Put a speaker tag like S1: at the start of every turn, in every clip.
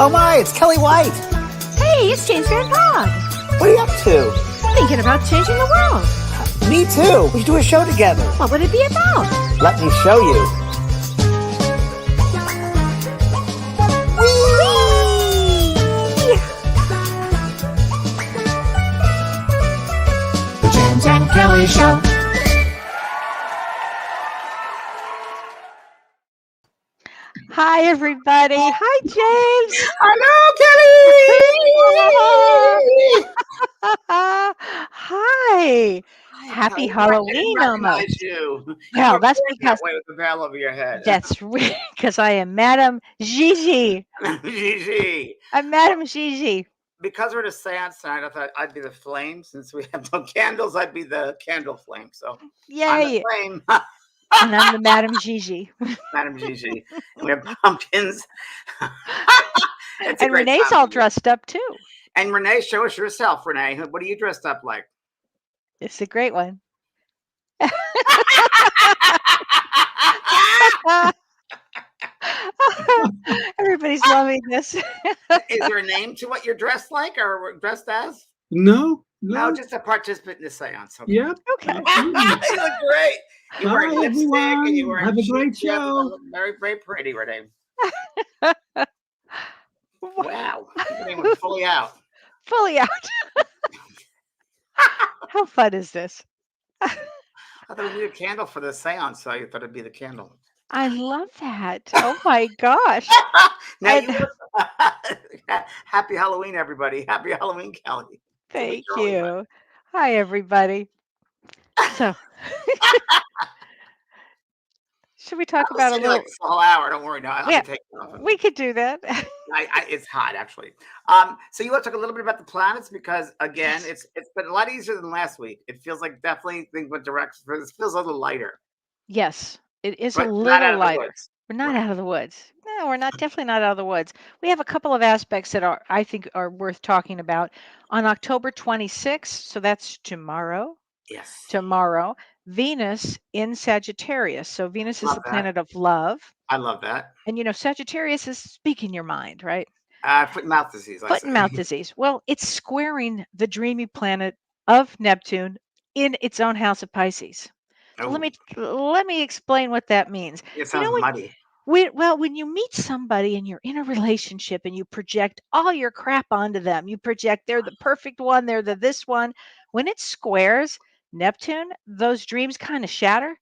S1: Oh my, it's Kelly White.
S2: Hey, it's James and Kellee.
S1: What are you up to?
S2: Thinking about changing the world.
S1: Me too. We should do a show together.
S2: What would it be about?
S1: Let me show you.
S2: The James and Kellee Show. Hi, everybody. Hi, James.
S1: Hello, Kelly.
S2: Hi. Happy Halloween,
S1: I
S2: almost.
S1: recognize you.
S2: Well,
S1: You're
S2: that's
S1: born
S2: because
S1: that way with the veil over your head.
S2: that's because I am Madame Gigi.
S1: Gigi.
S2: I'm Madame Gigi.
S1: Because we're at a seance tonight, I thought I'd be the flame. Since we have no candles, I'd be the candle flame. So I'm the
S2: Yay.
S1: flame.
S2: And I'm the Madame Gigi.
S1: Madam Gigi. And we have pumpkins. It's a
S2: And
S1: great
S2: Renee's
S1: time
S2: all
S1: of year.
S2: dressed up, too.
S1: And Renee, show us yourself, Renee. What are you dressed up like?
S2: It's a great one. Everybody's loving this.
S1: Is there a name to what you're dressed like or dressed as?
S3: No.
S1: No, just a participant in the seance. Okay.
S3: Yep.
S2: Okay.
S1: You look great. You're wearing
S3: Hi,
S1: lipstick and you're
S3: everyone.
S1: wearing
S3: Have a great
S1: cheeks. Yeah,
S3: show.
S1: look very, very pretty, Renee. Wow. Renee went fully out.
S2: Fully out. How fun is this?
S1: I thought we needed a candle for the seance, so I thought it'd be the candle.
S2: I love that. Oh my gosh.
S1: Now
S2: And-
S1: you Happy Halloween, everybody. Happy Halloween, Kelly.
S2: Thank
S1: early,
S2: you. Hi, everybody. So, should we talk about a
S1: I'll stay
S2: little?
S1: like this whole hour. Don't worry. No, I'll
S2: Yeah,
S1: be taking off.
S2: we could do that.
S1: It's hot, actually. So you want to talk a little bit about the planets because again, it's been a lot easier than last week. It feels like definitely things went direct. This feels a little lighter.
S2: Yes, it is
S1: But
S2: a
S1: not out
S2: little
S1: of the
S2: lighter.
S1: woods.
S2: We're not
S1: Right.
S2: out of the woods. No, we're not. Definitely not out of the woods. We have a couple of aspects that I think are worth talking about. On October 26th, so that's tomorrow.
S1: Yes.
S2: Tomorrow, Venus in Sagittarius. So Venus is
S1: Love
S2: the
S1: that.
S2: planet of love,
S1: I love that.
S2: and Sagittarius is speaking your mind, right?
S1: Foot and mouth disease.
S2: Foot and mouth disease. Well, it's squaring the dreamy planet of Neptune in its own house of Pisces. So let me explain what that means.
S1: It sounds muddy.
S2: When you meet somebody and you're in a relationship and you project all your crap onto them, you project they're the perfect one, they're the this one. When it squares Neptune, those dreams kind of shatter,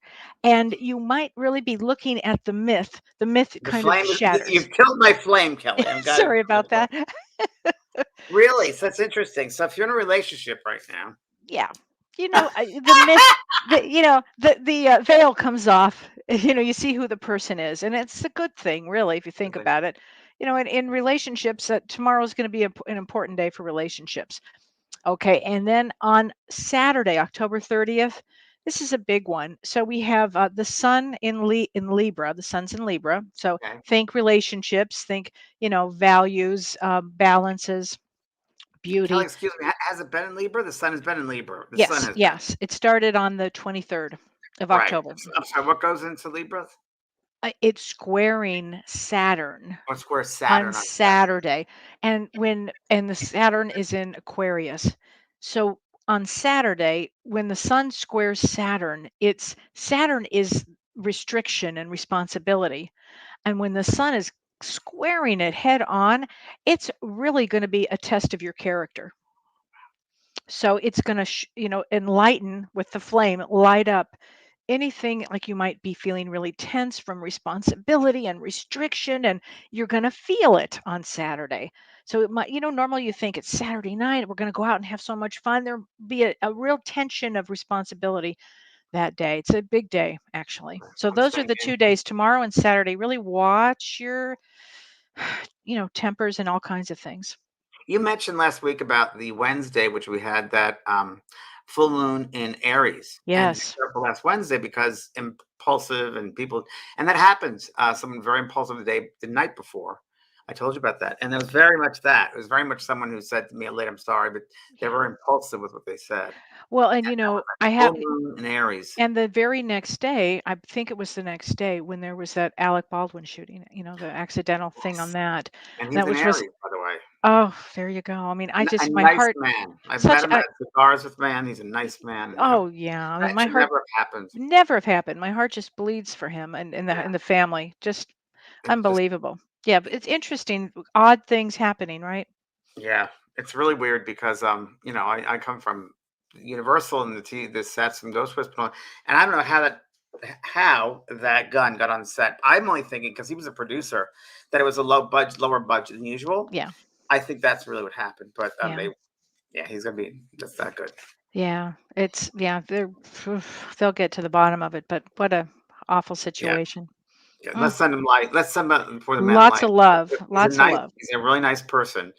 S2: and you might really be looking at the myth. The myth
S1: The
S2: kind
S1: flame
S2: of shatters.
S1: You've killed my flame, Kelly.
S2: Sorry about that.
S1: Really? So that's interesting. So if you're in a relationship right now,
S2: Yeah. The myth, the veil comes off. You see who the person is, and it's a good thing, really, if you think
S1: Okay.
S2: about it. In relationships, tomorrow is going to be an important day for relationships. Okay, and then on Saturday, October 30th, this is a big one. So we have the sun in Libra. The sun's in Libra. So
S1: Okay.
S2: think relationships, think values, balances, beauty.
S1: Kelly, excuse me, has it been in Libra? The sun has been in Libra. The sun has
S2: Yes. It started on the 23rd of
S1: Right.
S2: October.
S1: I'm sorry, what goes into Libra?
S2: It's squaring Saturn
S1: Or square Saturn
S2: on Saturday, and the Saturn is in Aquarius. So on Saturday, when the sun squares Saturn, Saturn is restriction and responsibility, and when the sun is squaring it head on, it's really going to be a test of your character. So it's going to enlighten with the flame, light up anything like you might be feeling really tense from responsibility and restriction, and you're going to feel it on Saturday. So it might, normally you think it's Saturday night, we're going to go out and have so much fun. There'll be a real tension of responsibility that day. It's a big day, actually. So those are the 2 days, tomorrow and Saturday. Really watch your tempers and all kinds of things.
S1: You mentioned last week about the Wednesday, which we had that full moon in Aries.
S2: Yes.
S1: And last Wednesday because impulsive and people, and that happens. Someone very impulsive the night before. I told you about that, and it was very much that. It was very much someone who said to me later, "I'm sorry," but they
S2: Yeah.
S1: were impulsive with what they said.
S2: Well, and I have
S1: Full moon in Aries,
S2: and the very next day, I think it was the next day when there was that Alec Baldwin shooting, the accidental thing on
S1: yes,
S2: that.
S1: and he's
S2: That
S1: an
S2: which was
S1: Aries, by the way.
S2: oh, there you go. I mean, I
S1: A
S2: just my
S1: nice
S2: heart
S1: man. I've met
S2: such
S1: him
S2: a
S1: at cigars with man. He's a nice man.
S2: oh yeah. I mean,
S1: That
S2: my
S1: should
S2: heart
S1: never have happened.
S2: never have happened. My heart just bleeds for him and
S1: Yeah,
S2: in the family. Just
S1: it's just
S2: unbelievable. Yeah, but it's interesting, odd things happening, right?
S1: yeah, it's really weird because I come from Universal and the sets from Ghost Whisperer, and I don't know how that gun got on set. I'm only thinking because he was a producer that it was a lower budget than usual.
S2: Yeah.
S1: I think that's really what happened. But
S2: Yeah.
S1: he's gonna be that's that good.
S2: Yeah. It's yeah, they'll get to the bottom of it, but what a awful
S1: Yeah.
S2: situation.
S1: Yeah,
S2: Mm.
S1: let's send him light. Let's send him before the man
S2: Lots
S1: light.
S2: of love. Lots of love.
S1: He's a really nice person.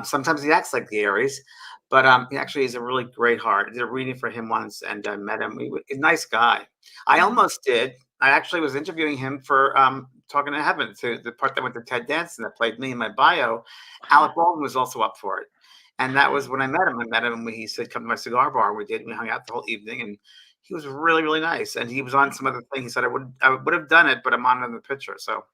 S1: Sometimes he acts like the Aries, but he actually is a really great heart. I did a reading for him once, and I met him. He's a nice guy. I
S2: Mhm.
S1: almost did. I actually was interviewing him for Talking to Heaven, to the part that went to Ted Danson that played me in my bio.
S2: Wow.
S1: Alec Baldwin was also up for it, and that was
S2: Wow.
S1: when I met him. I met him when he said, "Come to my cigar bar." We did. We hung out the whole evening, and he was really, really nice, and he was on some other thing. He said, I would have done it, but I'm on in the picture." So,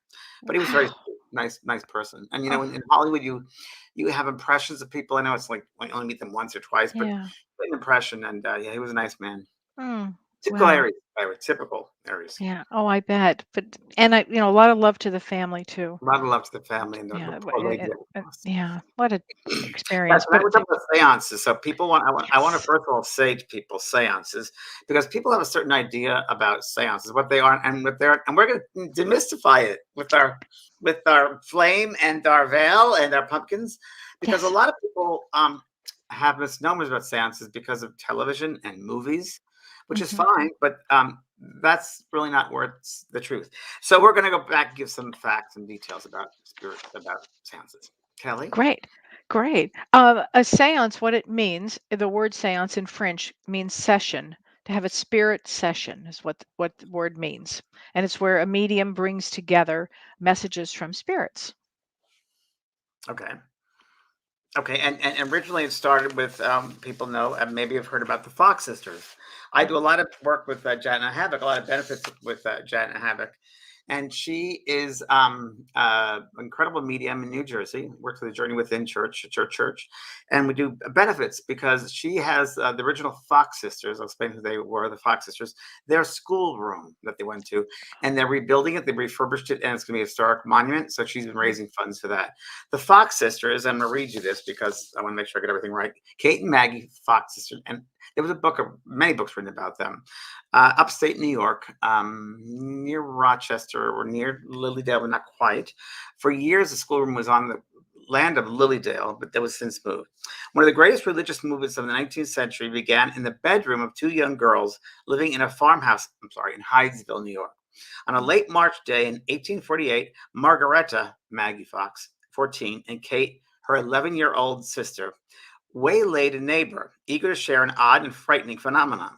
S1: but he was very
S2: Wow.
S1: nice person. And
S2: Oh,
S1: in Hollywood, you have impressions of people. I know it's like when you only meet them once or twice, but
S2: yeah.
S1: an impression. And yeah, he was a nice man.
S2: Mm.
S1: Typical
S2: Wow.
S1: Aries, by the way, typical Aries.
S2: Yeah. Oh, I bet. But and a lot of love to the family too.
S1: A lot of love to the family and the
S2: Yeah.
S1: poor lady that lost.
S2: Yeah. What a
S1: Yeah,
S2: experience.
S1: tonight
S2: But
S1: we're talking about seances. So people I want to
S2: yes.
S1: first of all say to people seances because people have a certain idea about seances, what they are and what they're, and we're going to demystify it with our flame and our veil and our pumpkins, because a
S2: Yes.
S1: lot of people have misnomers about seances because of television and movies, which is
S2: Hmm.
S1: fine, but that's really not where it's the truth. So we're going to go back and give some facts and details about seances. Kelly.
S2: Great. Great. A seance, what it means, the word seance in French means session. To have a spirit session is what the word means. And it's where a medium brings together messages from spirits.
S1: Okay. Okay, and originally it started with people know and maybe have heard about the Fox sisters. I do a lot of work with Janet Havoc, a lot of benefits with Janet Havoc, and she is incredible medium in New Jersey. Works with the Journey Within Church, and we do benefits because she has the original Fox sisters. I'll explain who they were. The Fox sisters, their schoolroom that they went to, and they're rebuilding it. They refurbished it, and it's going to be a historic monument. So she's been
S2: Mhm.
S1: raising funds for that. The Fox sisters, I'm going to read you this because I want to make sure I get everything right. Kate and Maggie Fox sisters, and there was many books written about them. Upstate New York, near Rochester or near Lilydale, but not quite. For years, the schoolroom was on the land of Lilydale, but that was since moved. One of the greatest religious movements of the 19th century began in the bedroom of two young girls living in a farmhouse, in Hydesville, New York. On a late March day in 1848, Margaretta, Maggie Fox, 14, and Kate, her 11-year-old sister, waylaid a neighbor, eager to share an odd and frightening phenomenon.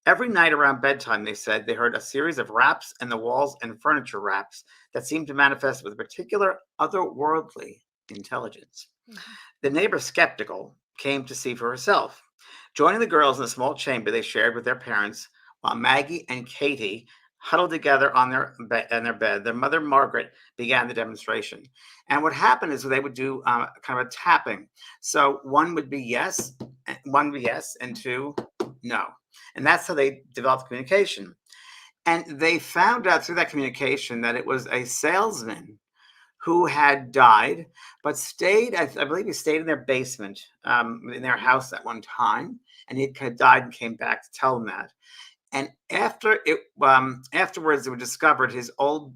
S1: Every night around bedtime, they said they heard a series of raps in the walls and furniture raps that seemed to manifest with a particular otherworldly intelligence.
S2: Mhm.
S1: The neighbor, skeptical, came to see for herself. Joining the girls in a small chamber they shared with their parents, while Maggie and Katie huddled together on their bed, their mother, Margaret, began the demonstration. And what happened is they would do kind of a tapping. So one would be yes, and two, no. And that's how they developed communication. And they found out through that communication that it was a salesman who had died, but stayed, I believe he stayed in their basement, in their house at one time, and he had died and came back to tell them that. And afterwards, it was discovered his old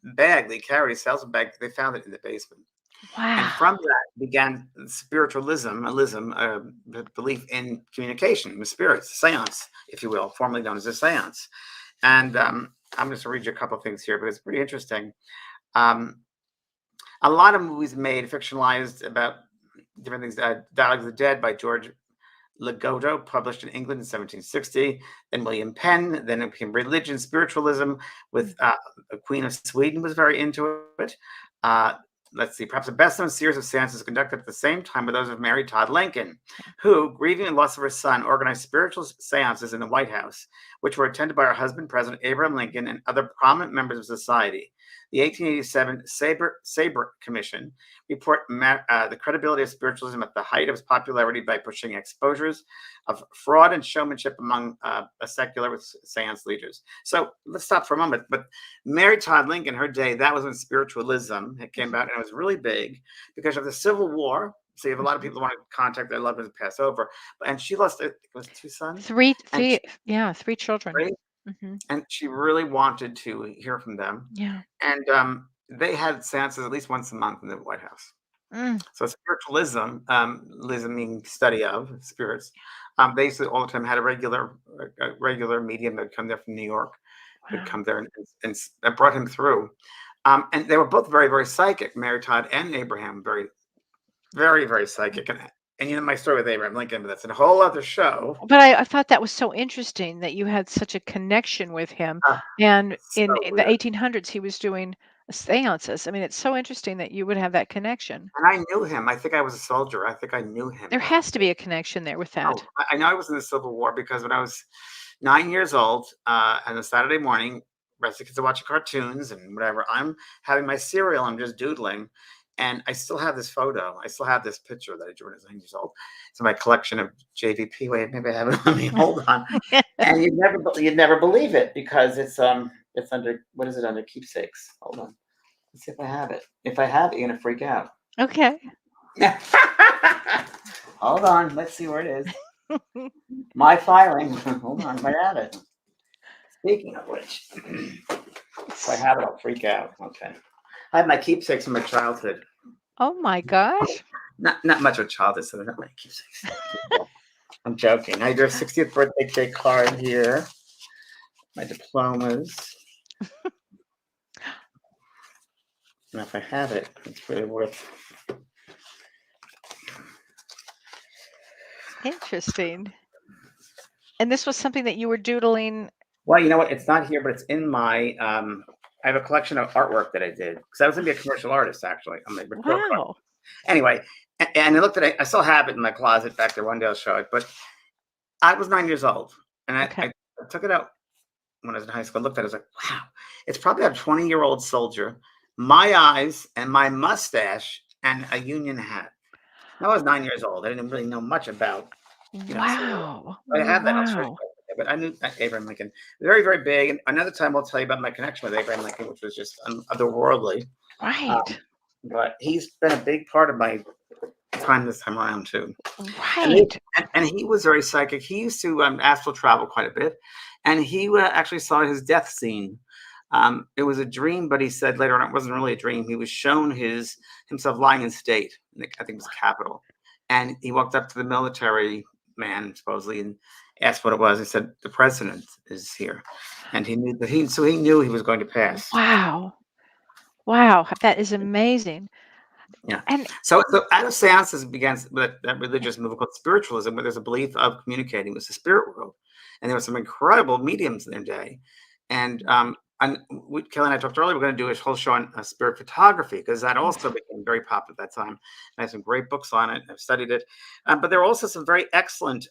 S1: bag they carried, his salesman bag, they found it in the basement. And from
S2: Wow.
S1: that began spiritualism, the belief in communication with spirits, seance, if you will, formerly known as a seance. And I'm just going to read you a couple of things here, but it's pretty interesting. Um, a lot of movies made fictionalized about different things. Dialogue of the Dead by George Lagodo, published in England in 1760. Then William Penn. Then it became religion, spiritualism. With
S2: Mhm.
S1: the Queen of Sweden was very into it. Uh, let's see, perhaps the best-known series of seances conducted at the same time were those of Mary Todd Lincoln,
S2: Yeah.
S1: who, grieving the loss of her son, organized spiritual seances in the White House, which were attended by her husband, President Abraham Lincoln, and other prominent members of society. The 1887 Sabre Commission report the credibility of spiritualism at the height of its popularity by pushing exposures of fraud and showmanship among secular seance leaders. So let's stop for a moment. But Mary Todd Lincoln, her day, that was when spiritualism had came out, and it was really big because of the Civil War. So you have a lot of
S2: Mhm.
S1: people want to contact their loved ones and pass over. And she lost, I think it was 2 sons.
S2: Three,
S1: And
S2: three, yeah, 3 children.
S1: she,
S2: Hmm.
S1: and she really wanted to hear from them.
S2: Yeah.
S1: And they had seances at least once a month in the White House.
S2: Mm.
S1: So spiritualism, lism meaning study of spirits. They used to all the time had a regular medium that would come there from New York, would
S2: Wow.
S1: come there and brought him through. And they were both very, very psychic. Mary Todd and Abraham, very, very, very psychic. And you know my story with Abraham Lincoln, but that's a whole other show.
S2: But I thought that was so interesting that you had such a connection with him.
S1: Uh,
S2: And
S1: so
S2: in the
S1: weird.
S2: 1800s, he was doing seances. I mean, it's so interesting that you would have that connection.
S1: And I knew him. I think I was a soldier. I think I knew him
S2: There
S1: back
S2: has to be a connection there with
S1: Oh,
S2: that.
S1: I know I was in the Civil War because when I was 9 years old, on a Saturday morning, rest of the kids are watching cartoons and whatever. I'm having my cereal. I'm just doodling, and I still have this photo. I still have this picture that I drew when I was 9 years old. It's in my collection of JVP. Wait, maybe I have it on me. Hold on. And you'd never believe it because it's under, what is it, under keepsakes? Hold on. Let's see if I have it. If I have it, you're gonna freak out.
S2: Okay.
S1: Hold on. Let's see where it is. My filing. Hold on, I have it. Speaking of which, if I have it, I'll freak out. Okay. I have my keepsakes from my childhood.
S2: Oh my gosh.
S1: Not much of a childhood, so they're not my keepsakes. I'm joking. I have your 60th birthday cake card here. My diplomas. And if I have it, it's really worth.
S2: Interesting. And this was something that you were doodling.
S1: Well, you know what? It's not here, but it's in my. I have a collection of artwork that I did because I was going to be a commercial artist. Actually, I'm a pro.
S2: Wow.
S1: Anyway, and I looked at it. I still have it in my closet back there. One day I'll show it. But I was 9 years old, and
S2: Okay.
S1: I took it out when I was in high school. I looked at it. I was like, wow, it's probably a 20-year-old soldier, my eyes and my mustache, and a Union hat. I was 9 years old. I didn't really know much about, Civil War.
S2: Wow.
S1: I have that. I'll show you.
S2: Wow.
S1: But I knew Abraham Lincoln. Very, very big. And another time I'll tell you about my connection with Abraham Lincoln, which was just otherworldly. Um,
S2: Right.
S1: but he's been a big part of my time this time around too. And he,
S2: Right.
S1: and he was very psychic. He used to astral travel quite a bit, and he actually saw his death scene. It was a dream, but he said later on it wasn't really a dream. He was shown himself lying in state. I think it was Capitol, and he walked up to the military man supposedly and asked what it was. He said the president is here, and he knew that he knew he was going to pass.
S2: Wow. Wow. That is amazing.
S1: Yeah.
S2: And
S1: So out of seances began that religious movement called spiritualism, where there's a belief of communicating with the spirit world. And there were some incredible mediums in their day. And Kelly and I talked earlier, we're going to do a whole show on spirit photography because that also became very popular at that time. And I have some great books on it. I've studied it. But there are also some very excellent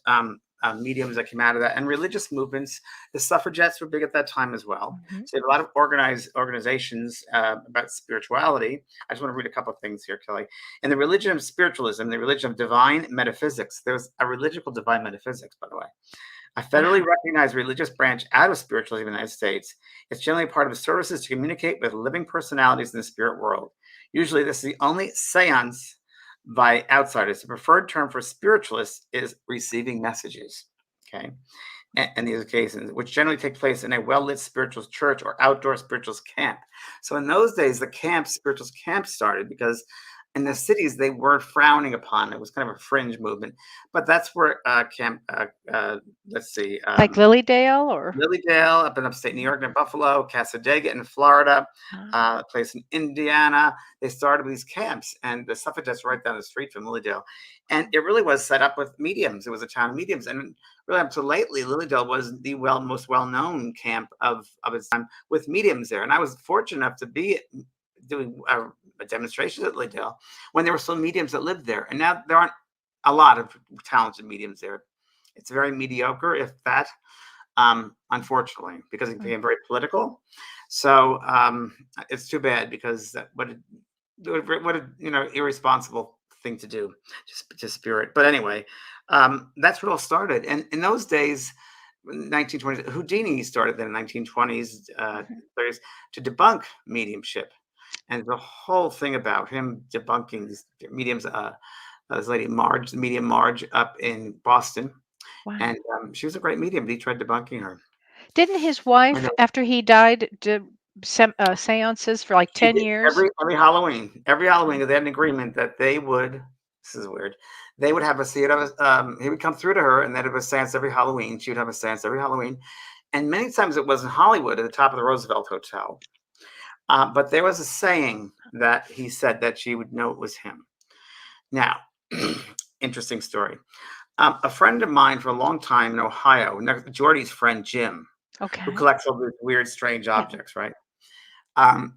S1: mediums that came out of that, and religious movements. The suffragettes were big at that time as well.
S2: Mhm.
S1: So you have a lot of organized organizations about spirituality. I just want to read a couple of things here, Kelly. In the religion of spiritualism, the religion of divine metaphysics, there was a religion called divine metaphysics, by the way, a federally
S2: Wow.
S1: recognized religious branch out of spiritualism in the United States. It's generally part of services to communicate with living personalities in the spirit world. Usually, this is the only seance by outsiders. The preferred term for spiritualists is receiving messages. Okay. And these occasions, which generally take place in a well-lit spirituals church or outdoor spirituals camp. So in those days, the spirituals camp started because in the cities they were frowning upon. It was kind of a fringe movement, but that's where let's see,
S2: Like Lilydale or
S1: Lilydale up in upstate New York near Buffalo, Casadega in Florida,
S2: Ah,
S1: a place in Indiana. They started with these camps, and the suffragettes right down the street from Lilydale. And it really was set up with mediums. It was a town of mediums. And really up to lately, Lilydale was the most well-known camp of its time with mediums there. And I was fortunate enough to be doing demonstrations at Laydale when there were still mediums that lived there, and now there aren't a lot of talented mediums there. It's very mediocre, if that, unfortunately, because it
S2: Mm.
S1: became very political. So it's too bad because what a irresponsible thing to do, just to spirit. But anyway, that's what all started. And in those days, 1920s, Houdini started in the 1920s,
S2: Mhm.
S1: 30s to debunk mediumship, and the whole thing about him debunking these mediums. This lady Marge, the medium Marge, up in Boston,
S2: Wow.
S1: and she was a great medium. But he tried debunking her.
S2: Didn't his
S1: I
S2: wife,
S1: know.
S2: after he died, do seances for like
S1: She
S2: 10
S1: did
S2: years?
S1: every Halloween. Every Halloween, they had an agreement that they would. This is weird. They would have a he would have he would come through to her, and they'd have a seance every Halloween. She would have a seance every Halloween, and many times it was in Hollywood at the top of the Roosevelt Hotel. But there was a saying that he said that she would know it was him. Now, interesting story. A friend of mine for a long time in Ohio, Jordy's friend Jim, who
S2: Okay.
S1: collects all these weird, strange
S2: Yeah.
S1: objects, right?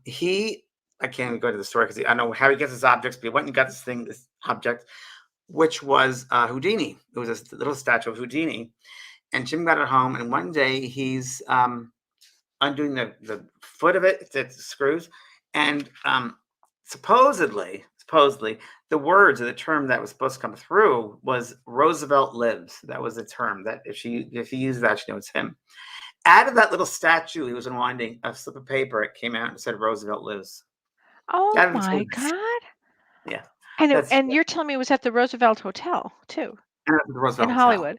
S1: He, I can't even go to the story because I don't know how he gets his objects, but he went and got this object, which was Houdini. It was a little statue of Houdini. And Jim got it home, and one day he's undoing the foot of it, the screws, and supposedly, the words of the term that was supposed to come through was Roosevelt lives. That was the term that if he used that, she knows it's him. Out of that little statue he was unwinding, a slip of paper, it came out and said Roosevelt lives.
S2: Oh
S1: Out of its
S2: my
S1: wings.
S2: God.
S1: Yeah. That's
S2: And you're telling me it was at the Roosevelt Hotel too
S1: the
S2: in
S1: Roosevelt Hotel.
S2: Hollywood?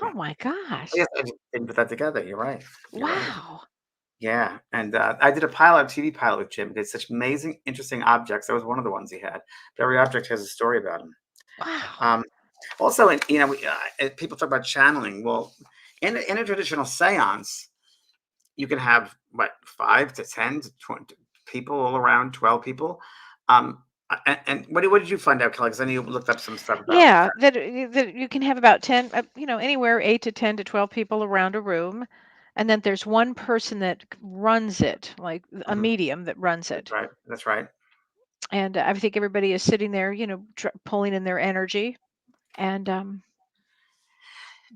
S2: Oh
S1: Yeah.
S2: my gosh.
S1: Yes, I just didn't put that together. You're right. You're right.
S2: Wow.
S1: Yeah. And I did a pilot, TV pilot with Jim. He did such amazing, interesting objects. That was one of the ones he had. But every object has a story about him.
S2: Wow.
S1: Um, Also, people talk about channeling. Well, in a traditional seance, you can have what 5 to 10 to 20 people all around, 12 people. And what did you find out, Kelly? Because I know you looked up some stuff about
S2: Yeah, that you can have about 10, anywhere 8 to 10 to 12 people around a room. And then there's one person that runs it, like a
S1: Mhm.
S2: medium that runs
S1: That's
S2: it.
S1: right. That's right.
S2: And I think everybody is sitting there, pulling in their energy. And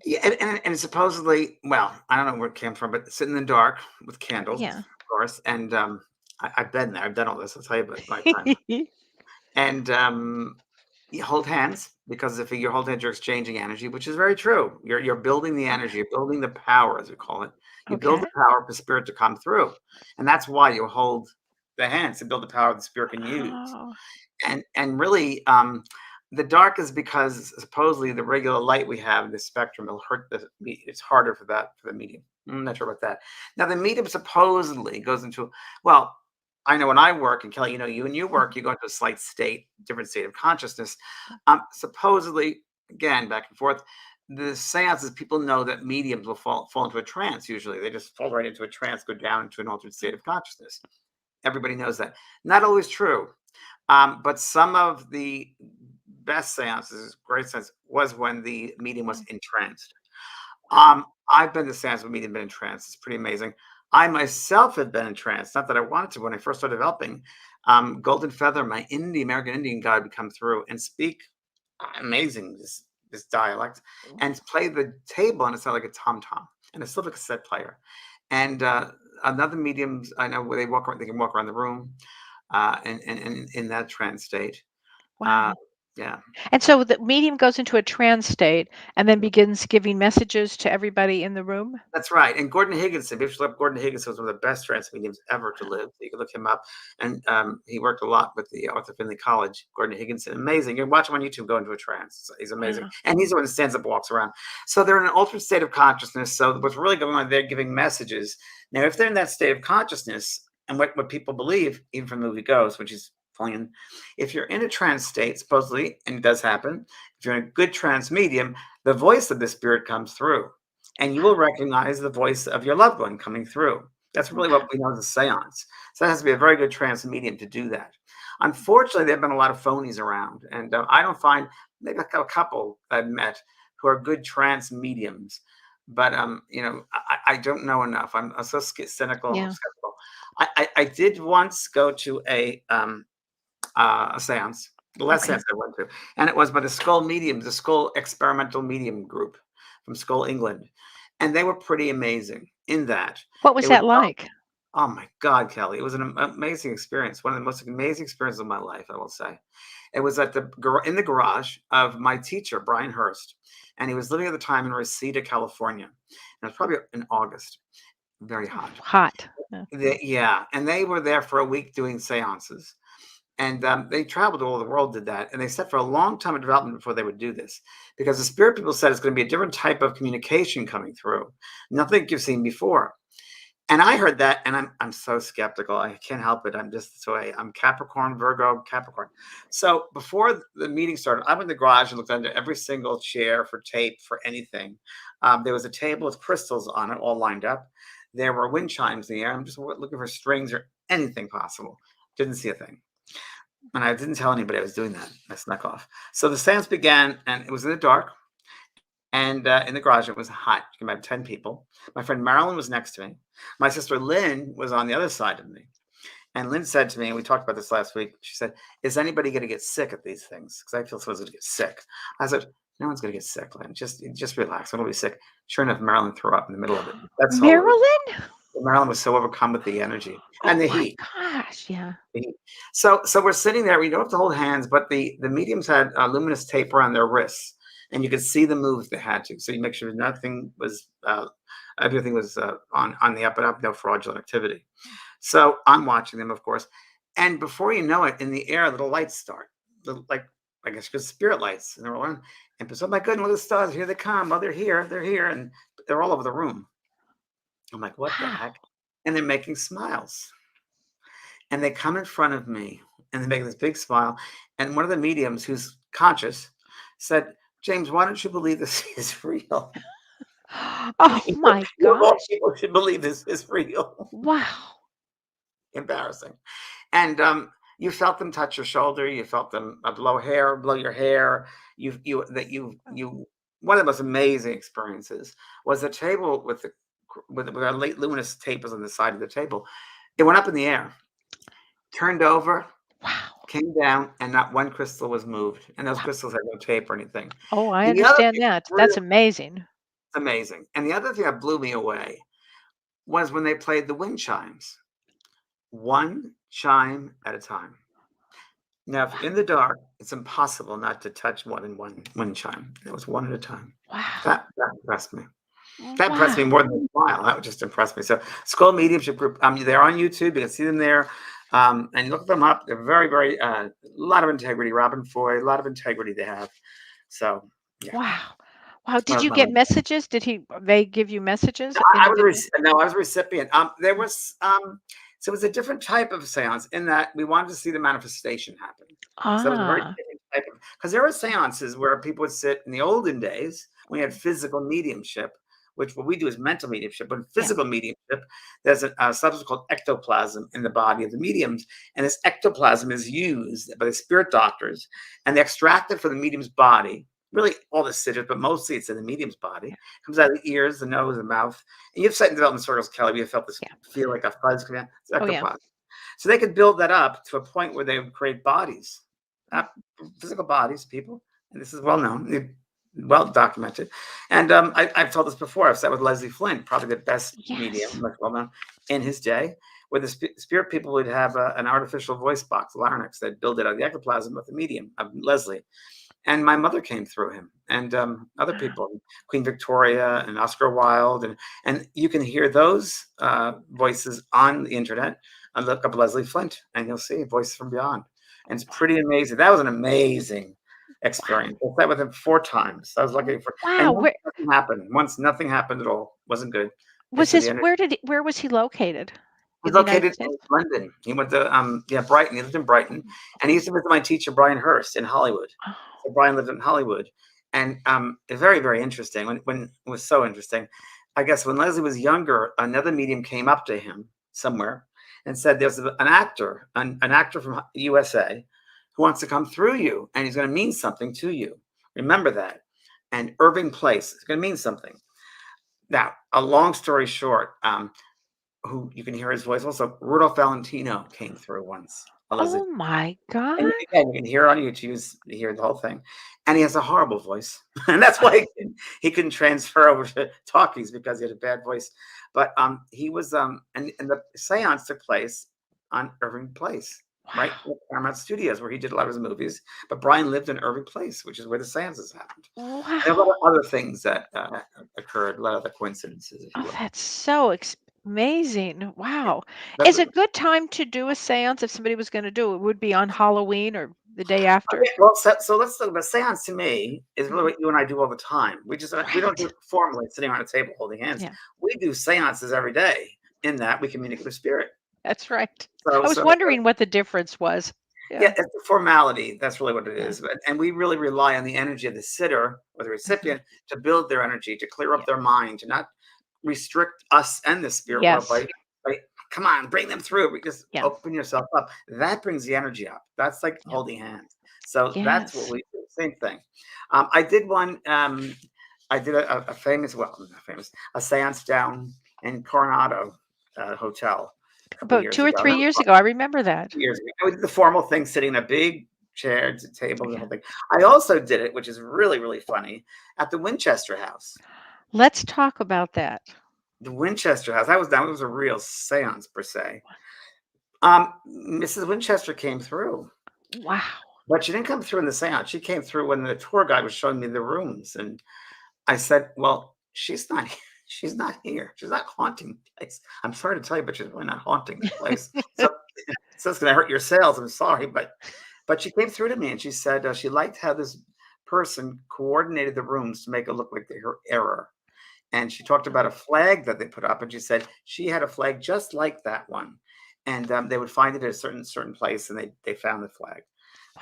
S1: Yeah, and supposedly, well, I don't know where it came from, but sit in the dark with candles,
S2: yeah.
S1: of course. And I've been there. I've done all this. I'll tell you about my time. And you hold hands because if you hold hands, you're exchanging energy, which is very true. You're building the energy,
S2: Okay.
S1: you're building the power, as we call it. You build the
S2: Okay.
S1: power for spirit to come through, and that's why you hold the hands to build the power the spirit can use.
S2: Oh,
S1: And really, the dark is because supposedly the regular light we have in the spectrum will hurt it's harder for the medium. I'm not sure about that. Now the medium supposedly goes into, well, I know when I work, and Kelly, you and you work,
S2: mhm,
S1: you go into a slight state, different state of consciousness. Supposedly, again, back and forth, the seances, people know that mediums will fall into a trance. Usually, they just fall right into a trance, go down into an altered state of consciousness. Everybody knows that. Not always true. But some of the best seances, great sense, was when the medium was
S2: mm,
S1: entranced.
S2: wow.
S1: I've been to seance with medium been entranced. It's pretty amazing. I myself have been entranced. Not that I wanted to when I first started developing. Golden Feather, my American Indian guide, would come through and speak amazing this dialect and play the table and it sounded like a tom tom and a silver cassette player. And another mediums I know where they can walk around the room and in that trance state. Uh,
S2: Wow.
S1: yeah,
S2: And so the medium goes into a trance state and then begins giving messages to everybody in the room?
S1: that's right. And Gordon Higginson, Bishop Gordon Higginson was one of the best trance mediums ever to live. You can look him up. And he worked a lot with the Arthur Finley College. Gordon Higginson, amazing. You can watch him on YouTube go into a trance. He's amazing.
S2: Wow.
S1: And he's the one that stands up and walks around. So they're in an altered state of consciousness. So what's really going on, they're giving messages. Now, if they're in that state of consciousness, and what people believe, even from the movie Ghost, which is playing, if you're in a trance state, supposedly, and it does happen, if you're in a good trance medium, the voice of the spirit comes through and you will recognize the voice of your loved one coming through. That's really what we know as a seance. So it has to be a very good trance medium to do that. Unfortunately, there have been a lot of phonies around, and I don't find maybe a couple I've met who are good trance mediums, but I don't know enough. I'm so cynical.
S2: Yeah.
S1: Skeptical. I did once go to a a seance, the last
S2: Okay.
S1: seance I went to, and it was by the Skull Mediums, the Skull Experimental Medium Group from Skull, England, and they were pretty amazing in that
S2: What was
S1: it was.
S2: that like?
S1: Oh my God, Kelly! It was an amazing experience. One of the most amazing experiences of my life, I will say. It was at in the garage of my teacher, Brian Hurst, and he was living at the time in Reseda, California. And it was probably in August, very
S2: Oof,
S1: hot.
S2: hot. Yeah.
S1: Yeah, and they were there for a week doing seances. And they traveled all over the world, did that. And they said for a long time of development before they would do this, because the spirit people said it's going to be a different type of communication coming through, nothing you've seen before. And I heard that, and I'm so skeptical. I can't help it. I'm just this way. I'm Capricorn, Virgo, Capricorn. So before the meeting started, I went in the garage and looked under every single chair for tape for anything. There was a table with crystals on it, all lined up. There were wind chimes in the air. I'm just looking for strings or anything possible. Didn't see a thing. And I didn't tell anybody I was doing that. I snuck off. So the seance began, and it was in the dark. And in the garage, it was hot. You can have 10 people. My friend Marilyn was next to me. My sister Lynn was on the other side of me. And Lynn said to me, and we talked about this last week, she said, is anybody going to get sick at these things? Because I feel someone's going to get sick. I said, no one's going to get sick, Lynn. Just relax. I don't be sick. Sure enough, Marilyn threw up in the middle of it. That's all.
S2: Marilyn?
S1: Marilyn was so overcome with the energy and
S2: Oh
S1: the
S2: my
S1: heat.
S2: gosh. Yeah.
S1: So we're sitting there. We don't have to hold hands, but the mediums had luminous tape around their wrists, and you could see the moves they had to. So you make sure nothing was, everything was on the up and up, no fraudulent activity. So I'm watching them, of course, and before you know it, in the air, little lights start, little, like I guess good spirit lights, and they're all on. And so, oh my goodness, look at the stars! Here they come! Oh, they're here, and they're all over the room. I'm like, what the
S2: Wow.
S1: heck? And they're making smiles. And they come in front of me and they make this big smile. And one of the mediums who's conscious said, James, why don't you believe this is real?
S2: Oh my
S1: You of all
S2: gosh.
S1: people should believe this is real.
S2: Wow.
S1: Embarrassing. And you felt them touch your shoulder. You felt them blow your hair. You. One of the most amazing experiences was the table with our late luminous tape was on the side of the table. It went up in the air, turned over,
S2: Wow.
S1: came down, and not one crystal was moved. And those crystals had no tape or anything.
S2: Oh, I
S1: The other
S2: understand
S1: thing
S2: that.
S1: really
S2: That's amazing.
S1: amazing. And the other thing that blew me away was when they played the wind chimes, one chime at a time. Now, if in the dark, it's impossible not to touch more than one wind chime. It was one at a time.
S2: Wow.
S1: That impressed me. That impressed me
S2: Wow.
S1: more than the smile. That would just impress me. So, Skull Mediumship Group, they're on YouTube. You can see them there. And look them up. They're very, very, a lot of integrity. Robin Foy, a lot of integrity they have. So, yeah,
S2: Wow. Wow.
S1: one
S2: Did
S1: of
S2: you
S1: my.
S2: get messages? Did they give you messages
S1: I was
S2: individually?
S1: no, I was a recipient. There was so it was a different type of seance in that we wanted to see the manifestation happen. So it was a very
S2: Ah,
S1: different type of because there were seances where people would sit in the olden days when we had physical mediumship, which what we do is mental mediumship, but in
S2: yeah.
S1: physical mediumship, there's a substance called ectoplasm in the body of the mediums, and this ectoplasm is used by the spirit doctors, and they extract it from the medium's body. Really, all the sigils, but mostly it's in the medium's body.
S2: Yeah.
S1: Comes out of the ears, the nose, the mouth. And you've sat in development circles, Kelly. You felt this
S2: Yeah.
S1: feel like a fuzz come in. It's
S2: Oh, yeah.
S1: ectoplasm. So they could build that up to a point where they would create bodies,
S2: Mm.
S1: uh, physical bodies, people. And this is well known, well documented. And I've told this before. I've sat with Leslie Flint, probably the best medium,
S2: Yes.
S1: much well known in his day, where the spirit people would have an artificial voice box, larynx, they'd build it out of the ectoplasm of the medium of Leslie. And my mother came through him, and other
S2: Wow.
S1: people, Queen Victoria and Oscar Wilde, and you can hear those voices on the internet. And look up Leslie Flint, and you'll see Voices from Beyond, and it's pretty amazing. That was an amazing
S2: Wow.
S1: experience. I sat with him 4 times. I was lucky for, and
S2: Wow.
S1: once nothing happened. Once nothing happened at all, wasn't good. It's the energy.
S2: Where was he located?
S1: He's
S2: In the United
S1: located
S2: States?
S1: in London. He went to Brighton. He lived in Brighton, and he used to visit my teacher Brian Hurst in Hollywood.
S2: Oh,
S1: So Brian lived in Hollywood, and it's very, very interesting. When it was so interesting, I guess when Leslie was younger, another medium came up to him somewhere and said, "There's an actor, an actor from USA, who wants to come through you, and he's going to mean something to you. Remember that." And Irving Place is going to mean something. Now, a long story short, who you can hear his voice also, Rudolph Valentino came through once.
S2: Oh my
S1: And
S2: god.
S1: again, you can hear on YouTube, you hear the whole thing, and he has a horrible voice, and that's why he couldn't transfer over to talkies because he had a bad voice. But he was and the séance took place on Irving Place, right,
S2: Wow.
S1: with Paramount Studios, where he did a lot of his movies. But Brian lived in Irving Place, which is where the séances happened. And a lot
S2: Wow.
S1: of other things that occurred, a lot of other coincidences, if you
S2: Oh,
S1: will.
S2: that's so amazing. Wow.
S1: That's
S2: Is
S1: what
S2: a good time to do a seance if somebody was going to do it? Would be on Halloween or the day after?
S1: Okay, well, so let's talk about seance to me is really
S2: Mhm.
S1: what you and I do all the time. We don't do
S2: Right.
S1: it formally sitting around a table holding hands.
S2: Yeah,
S1: We do seances every day in that we communicate with spirit.
S2: that's right.
S1: So
S2: I was
S1: so
S2: wondering what the difference was.
S1: yeah,
S2: Yeah,
S1: it's a formality. That's really what it
S2: yeah.
S1: is. And we really rely on the energy of the sitter or the
S2: Mhm.
S1: recipient to build their energy, to clear up
S2: Yeah.
S1: their mind, to not restrict us and the spirit world
S2: Yes.
S1: by come on, bring them through. Just
S2: Yeah.
S1: open yourself up. That brings the energy up. That's like
S2: Yeah.
S1: holding hands. So that's what
S2: Yes.
S1: we do. Same thing. I did one. I did a famous, well, not famous, a seance down in Coronado Hotel a couple of
S2: About
S1: years
S2: 2 or
S1: ago.
S2: 3 years ago, I remember that.
S1: Years ago. I did the formal thing, sitting in a big chair, table, the
S2: Yeah.
S1: whole thing. I also did it, which is really, really funny, at the Winchester House.
S2: Let's talk about that.
S1: The Winchester House. That was a real séance per se. Mrs. Winchester came through,
S2: Wow.
S1: but she didn't come through in the séance. She came through when the tour guide was showing me the rooms, and I said, "Well, she's not. She's not here. She's not haunting the place. I'm sorry to tell you, but she's really not haunting the place. So, so it's going to hurt your sales. I'm sorry, but she came through to me and she said she liked how this person coordinated the rooms to make it look like her error. And she talked about a flag that they put up, and she said she had a flag just like that one, and they would find it at a certain place, and they found the flag.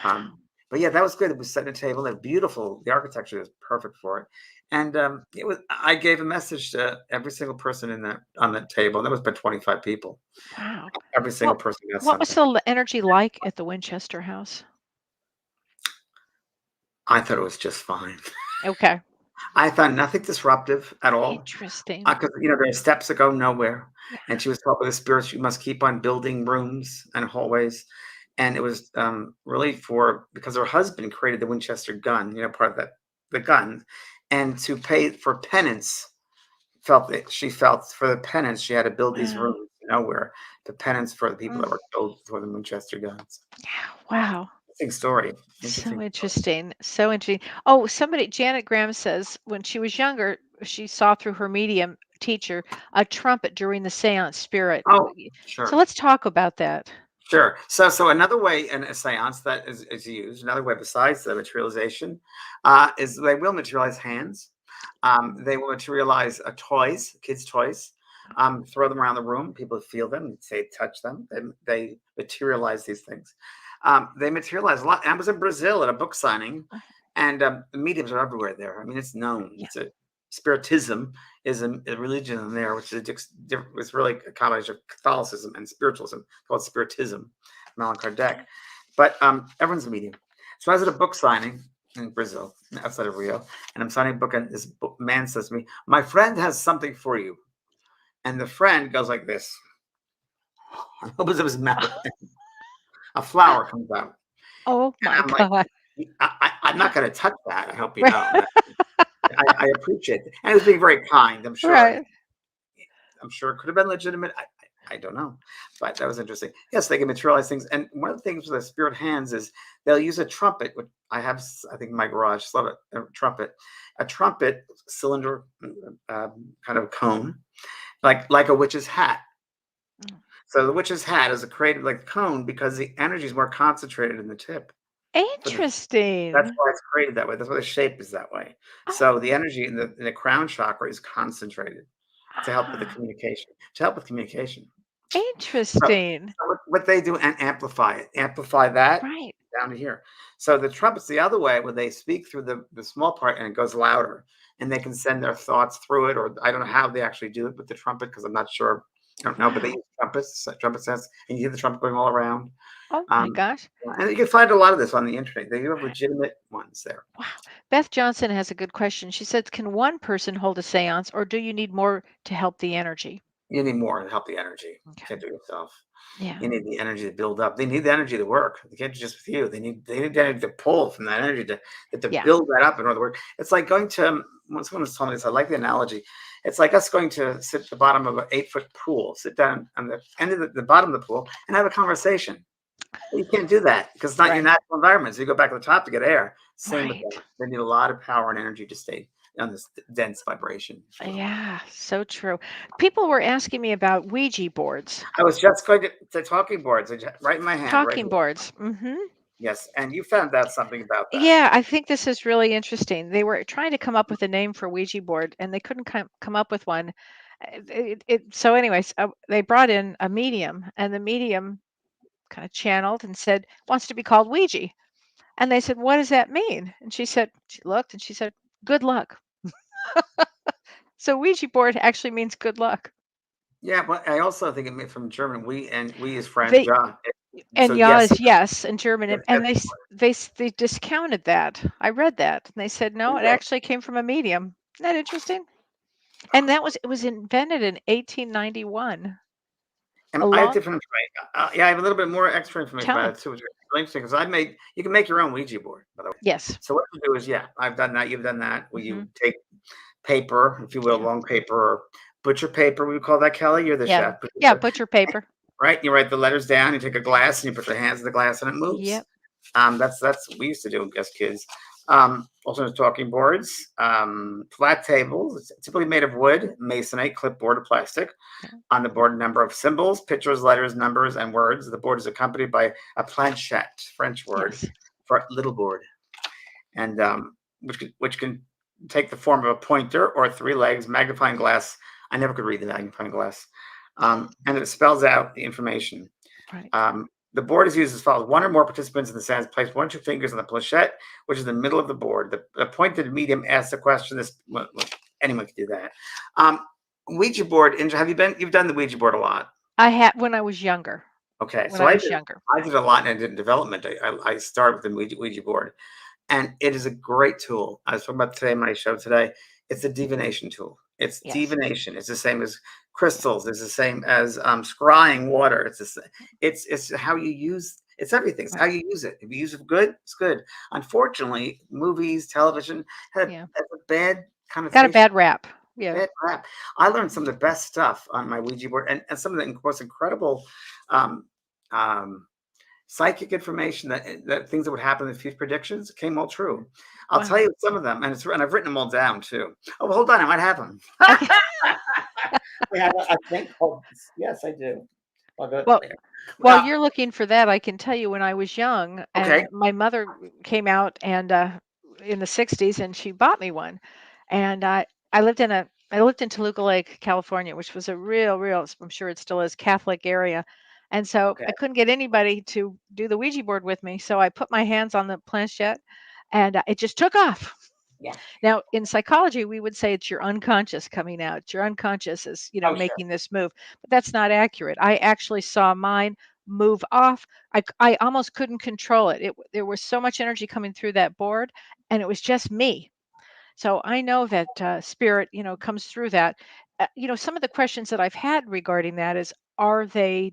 S2: Wow.
S1: Um, but yeah, that was good. It was set at a table. They're beautiful. The architecture is perfect for it. And it was. I gave a message to every single person in that on that table. And there was about 25 people.
S2: Wow.
S1: Every single
S2: What
S1: person got
S2: what was
S1: something.
S2: the energy like at the Winchester House?
S1: I thought it was just fine.
S2: Okay.
S1: I found nothing disruptive at all.
S2: Interesting.
S1: Because there are steps that go nowhere,
S2: Yeah.
S1: and she was taught by the spirits you must keep on building rooms and hallways, and it was really for because her husband created the Winchester gun, part of the gun, and to pay for penance, felt for the penance she had to build these
S2: Wow.
S1: rooms nowhere, the penance for the people
S2: Mm.
S1: that were killed for the Winchester guns.
S2: Wow.
S1: Interesting story.
S2: So
S1: Interesting story.
S2: interesting. So interesting. Oh, somebody, Janet Graham says when she was younger, she saw through her medium teacher a trumpet during the seance spirit.
S1: Oh,
S2: So
S1: sure.
S2: let's talk about that.
S1: Sure. So another way in a séance that is used, another way besides the materialization, is they will materialize hands. They will materialize kids' toys, throw them around the room. People feel them, say touch them. They materialize these things. They materialize a lot. I was in Brazil at a book signing, and the mediums are everywhere there. I mean, it's known.
S2: Yeah.
S1: It's a spiritism is a religion in there, which is it's really a combination of Catholicism and spiritualism called spiritism, from Allan Kardec. But everyone's a medium. So I was at a book signing in Brazil, outside of Rio, and I'm signing a book, and this man says to me, "My friend has something for you." And the friend goes like this, opens up his mouth, and a flower comes out.
S2: Oh
S1: And
S2: my
S1: I'm like,
S2: God.
S1: I'm not going to touch that. I hope you
S2: Right.
S1: know. I appreciate it. And he was being very kind, I'm sure. And
S2: Right.
S1: I'm sure it could have been legitimate. I don't know, but that was interesting. Yes, they can materialize things. And one of the things with the spirit hands is they'll use a trumpet, which I have, I think, in my garage. Just love it. A trumpet cylinder, kind of cone, like a witch's hat.
S2: Mm.
S1: So the witch's hat is a created like cone because the energy is more concentrated in the tip. For the That's
S2: Interesting.
S1: why it's created that way. That's why the shape is that way.
S2: Oh,
S1: So the energy in the crown chakra is concentrated to help with the
S2: ah,
S1: communication. To help with communication. So,
S2: interesting.
S1: what they do and amplify that
S2: Right.
S1: down to here. So the trumpet's the other way where they speak through the small part and it goes louder, and they can send their thoughts through it. Or I don't know how they actually do it with the trumpet because I'm not sure. I don't know, but they
S2: Wow.
S1: use trumpet sense, and you hear the trumpet going all around.
S2: Oh my
S1: Um,
S2: gosh.
S1: and you can find a lot of this on the internet. They do have legitimate ones there.
S2: Wow. Beth Johnson has a good question. She says, can one person hold a seance or do you need more to help the energy?
S1: You need more to help the energy. You
S2: Okay.
S1: can't do it yourself.
S2: Yeah.
S1: You need the energy to build up. They need the energy to work. They can't just with you. They need the energy to pull from that energy to
S2: Yeah.
S1: build that up. In other words, it's like going to when someone was telling me this. I like the analogy. It's like us going to sit at the bottom of an 8-foot pool, sit down on the end of the bottom of the pool, and have a conversation. Well, you can't do that because it's not your
S2: Right.
S1: natural environment. So you go back to the top to get air. Same with
S2: Right.
S1: them. They need a lot of power and energy to stay on this dense vibration, if you will.
S2: Yeah, so true. People were asking me about Ouija boards,
S1: I was just going to talking boards right in my hand, right
S2: talking
S1: here.
S2: boards.
S1: Yes, and you found out something about that.
S2: Yeah, I think this is really interesting. They were trying to come up with a name for Ouija board, and they couldn't come up with one. So, anyways, they brought in a medium, and the medium kind of channeled and said, wants to be called Ouija. And they said, what does that mean? And she looked and she said, good luck. So, Ouija board actually means good luck.
S1: Yeah, but I also think it meant from German. We is French,
S2: They
S1: ja. So
S2: And ja
S1: yes,
S2: is yes in German,
S1: yes,
S2: and
S1: yes.
S2: they discounted that. I read that, and they said, "No, it actually came from a medium." Isn't that interesting? And it was invented in 1891.
S1: And
S2: A
S1: I have
S2: long
S1: different information. Yeah, I have a little bit more extra information
S2: Tell
S1: about
S2: me.
S1: it too, which is really interesting because you can make your own Ouija board, by the way.
S2: Yes.
S1: So what you do is, yeah, I've done that. You've done that. Where you
S2: Mhm.
S1: take paper, if you will,
S2: Yeah.
S1: long paper or butcher paper. We would call that, Kelly. You're the
S2: Yeah.
S1: chef. Butcher
S2: Yeah,
S1: paper,
S2: butcher paper.
S1: right? You write the letters down. You take a glass and you put your hands in the glass and it moves.
S2: Yep.
S1: That's what we used to do as kids. Also, talking boards, flat tables, it's typically made of wood, masonite, clipboard, or plastic.
S2: Yeah.
S1: On the board, a number of symbols, pictures, letters, numbers, and words. The board is accompanied by a planchette, French word
S2: Yes.
S1: for little board, and which can take the form of a pointer or 3 legs, magnifying glass. I never could read the magnifying glass, and it spells out the information.
S2: Right.
S1: The board is used as follows. One or more participants in the seance place 1 or 2 fingers on the planchette, which is the middle of the board. The pointed medium asks the question. Anyone can do that. Ouija board. You've done the Ouija board a lot.
S2: I had when I was younger.
S1: Okay,
S2: When
S1: so
S2: I
S1: I
S2: was
S1: did
S2: younger.
S1: I did a lot and I did development. I started with the Ouija board, and it is a great tool. I was talking about today in my show today. It's a divination tool. It's
S2: Yes.
S1: divination. It's the same as crystals. It's the same as scrying water. It's how you use. It's everything. It's how
S2: Right.
S1: you use it. If you use it good, it's good. Unfortunately, movies, television
S2: Yeah.
S1: has a bad
S2: Got a
S1: connotation.
S2: bad rap. Yeah.
S1: Bad rap. I learned some of the best stuff on my Ouija board, and some of the most incredible um, um, psychic information that things that would happen in the future predictions came all true. I'll tell
S2: Wow.
S1: you some of them, and I've written them all down too. Oh, well, hold on, I might have them.
S2: Okay.
S1: We have a thing called yes, I do. I'll go
S2: Well,
S1: later.
S2: while
S1: Uh,
S2: you're looking for that, I can tell you when I was young
S1: okay,
S2: and my mother came out and in the 60s and she bought me one. And I lived in Toluca Lake, California, which was a real, I'm sure it still is, Catholic area. And so
S1: okay,
S2: I couldn't get anybody to do the Ouija board with me. So I put my hands on the planchette and it just took off.
S1: yeah.
S2: Now, in psychology, we would say it's your unconscious coming out. Your unconscious is,
S1: Oh, sure.
S2: making this move, but that's not accurate. I actually saw mine move off. I almost couldn't control it. There was so much energy coming through that board, and it was just me. So I know that spirit, comes through that. Some of the questions that I've had regarding that is, do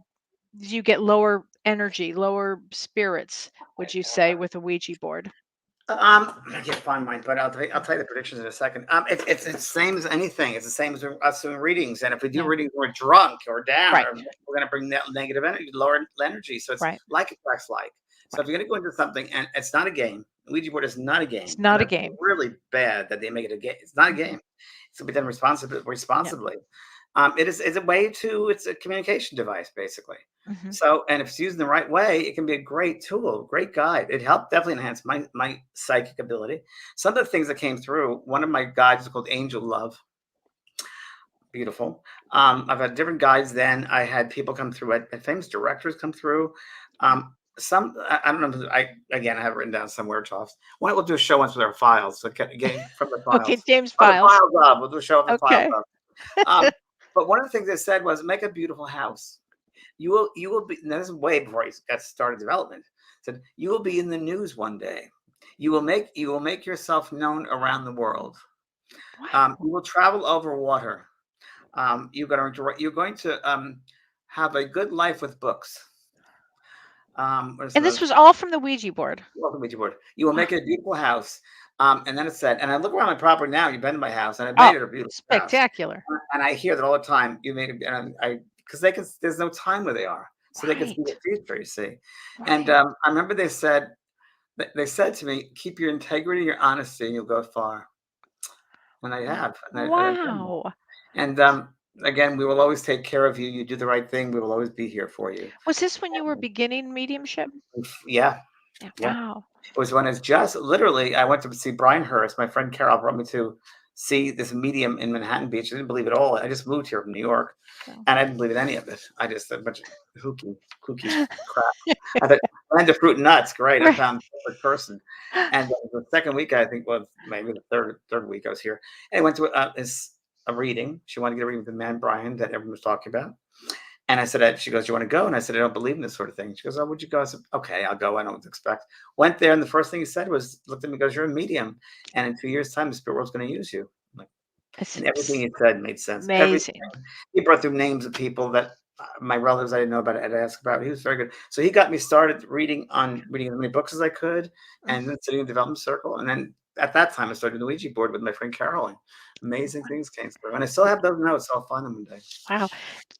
S2: you get lower energy, lower spirits? Would you say with a Ouija board?
S1: I can't find mine, but I'll tell you the predictions in a second. It's the same as anything. It's the same as us doing readings. And if we do
S2: Yeah.
S1: readings, we're drunk or down,
S2: Right.
S1: or we're going to bring that negative energy, lower energy. So it's
S2: Right.
S1: like attracts like. So if
S2: Right.
S1: you're going to go into something, and it's not a game, Ouija board is not a
S2: It's
S1: game, and
S2: not a
S1: that's
S2: game.
S1: really bad that they make it a game. It's not a
S2: Mhm.
S1: game. It's to be done responsibly.
S2: Yeah.
S1: Responsibly. It's a way to. It's a communication device, basically.
S2: Mhm.
S1: So, and if it's used in the right way, it can be a great tool, great guide. It helped definitely enhance my psychic ability. Some of the things that came through, one of my guides is called Angel Love. Beautiful. I've had different guides then. I had people come through, famous directors come through. I don't know. I have it written down somewhere, Toffs. We'll do a show once with our files. So getting from the
S2: Okay,
S1: files.
S2: James
S1: Oh, the
S2: Files.
S1: files up. We'll do a show of the files
S2: Okay.
S1: up. But one of the things they said was make a beautiful house. You will be. Now, this is way before I got started development. Said you will be in the news one day. You will make yourself known around the world.
S2: Wow.
S1: You will travel over water. you're going to have a good life with books. What are
S2: And
S1: some
S2: this
S1: other
S2: was all from the Ouija board.
S1: welcome Ouija board. You will
S2: Wow.
S1: make it a beautiful house. And then it said, and I look around my property now. You've been to my house, and I made
S2: Oh,
S1: it a beautiful house.
S2: spectacular.
S1: And I hear that all the time. You made it, and I because they can. There's no time where they are, so they can see the
S2: Right.
S1: future. You see, and
S2: Right.
S1: I remember they said to me, "Keep your integrity, your honesty, and you'll go far." And I have, and I've done that.
S2: Wow.
S1: And again, we will always take care of you. You do the right thing. We will always be here for you.
S2: Was this when you were
S1: And,
S2: beginning mediumship?
S1: yeah,
S2: Yeah.
S1: yeah.
S2: Wow.
S1: It was when it's just literally, I went to see Brian Hurst. My friend Carol brought me to see this medium in Manhattan Beach. I didn't believe it all. I just moved here from New York,
S2: So
S1: and I didn't believe in any of it. I just a bunch of kooky crap. I thought land of fruit and nuts, great. I
S2: right.
S1: found the perfect person. And the second week, I think, well, maybe the third week I was here, and I went to a reading. She wanted to get a reading with the man Brian that everyone was talking about. And I said, she goes, "You want to go?" And I said, "I don't believe in this sort of thing." She goes, "Oh, would you go?" I said, "Okay, I'll go. I know what to expect." Went there, and the first thing he said was, looked at me, and goes, "You're a medium, and in 2 years' time, the spirit world's going to use you." I'm like,
S2: It's
S1: and everything he said made sense. Everything.
S2: amazing.
S1: He brought through names of people that my relatives I didn't know about. I'd ask about. He was very good. So he got me started reading as many books as I could,
S2: Mm.
S1: and then sitting in the development circle. And then at that time, I started the Ouija board with my friend Caroline. Amazing things came through, and I still have those notes. I'll find them one day.
S2: Wow.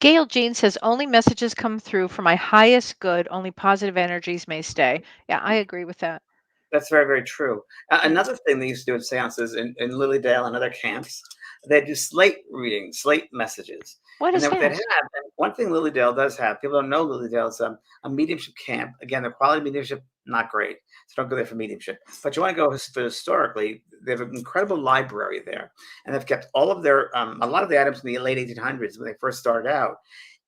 S2: Gail Jean says only messages come through for my highest good, only positive energies may stay. Yeah, I agree with that.
S1: That's very, very true.
S2: Yeah.
S1: Another thing they used to do in seances in Lilydale and other camps, they do slate readings, slate messages.
S2: What
S1: And
S2: is
S1: then what they'd have,
S2: that?
S1: and one thing Lilydale does have, people don't know Lilydale is a mediumship camp. Again, the quality of mediumship, not great. So don't go there for mediumship. But you want to go for historically, they have an incredible library there. And they've kept all of their, a lot of the items from the late 1800s when they first started out.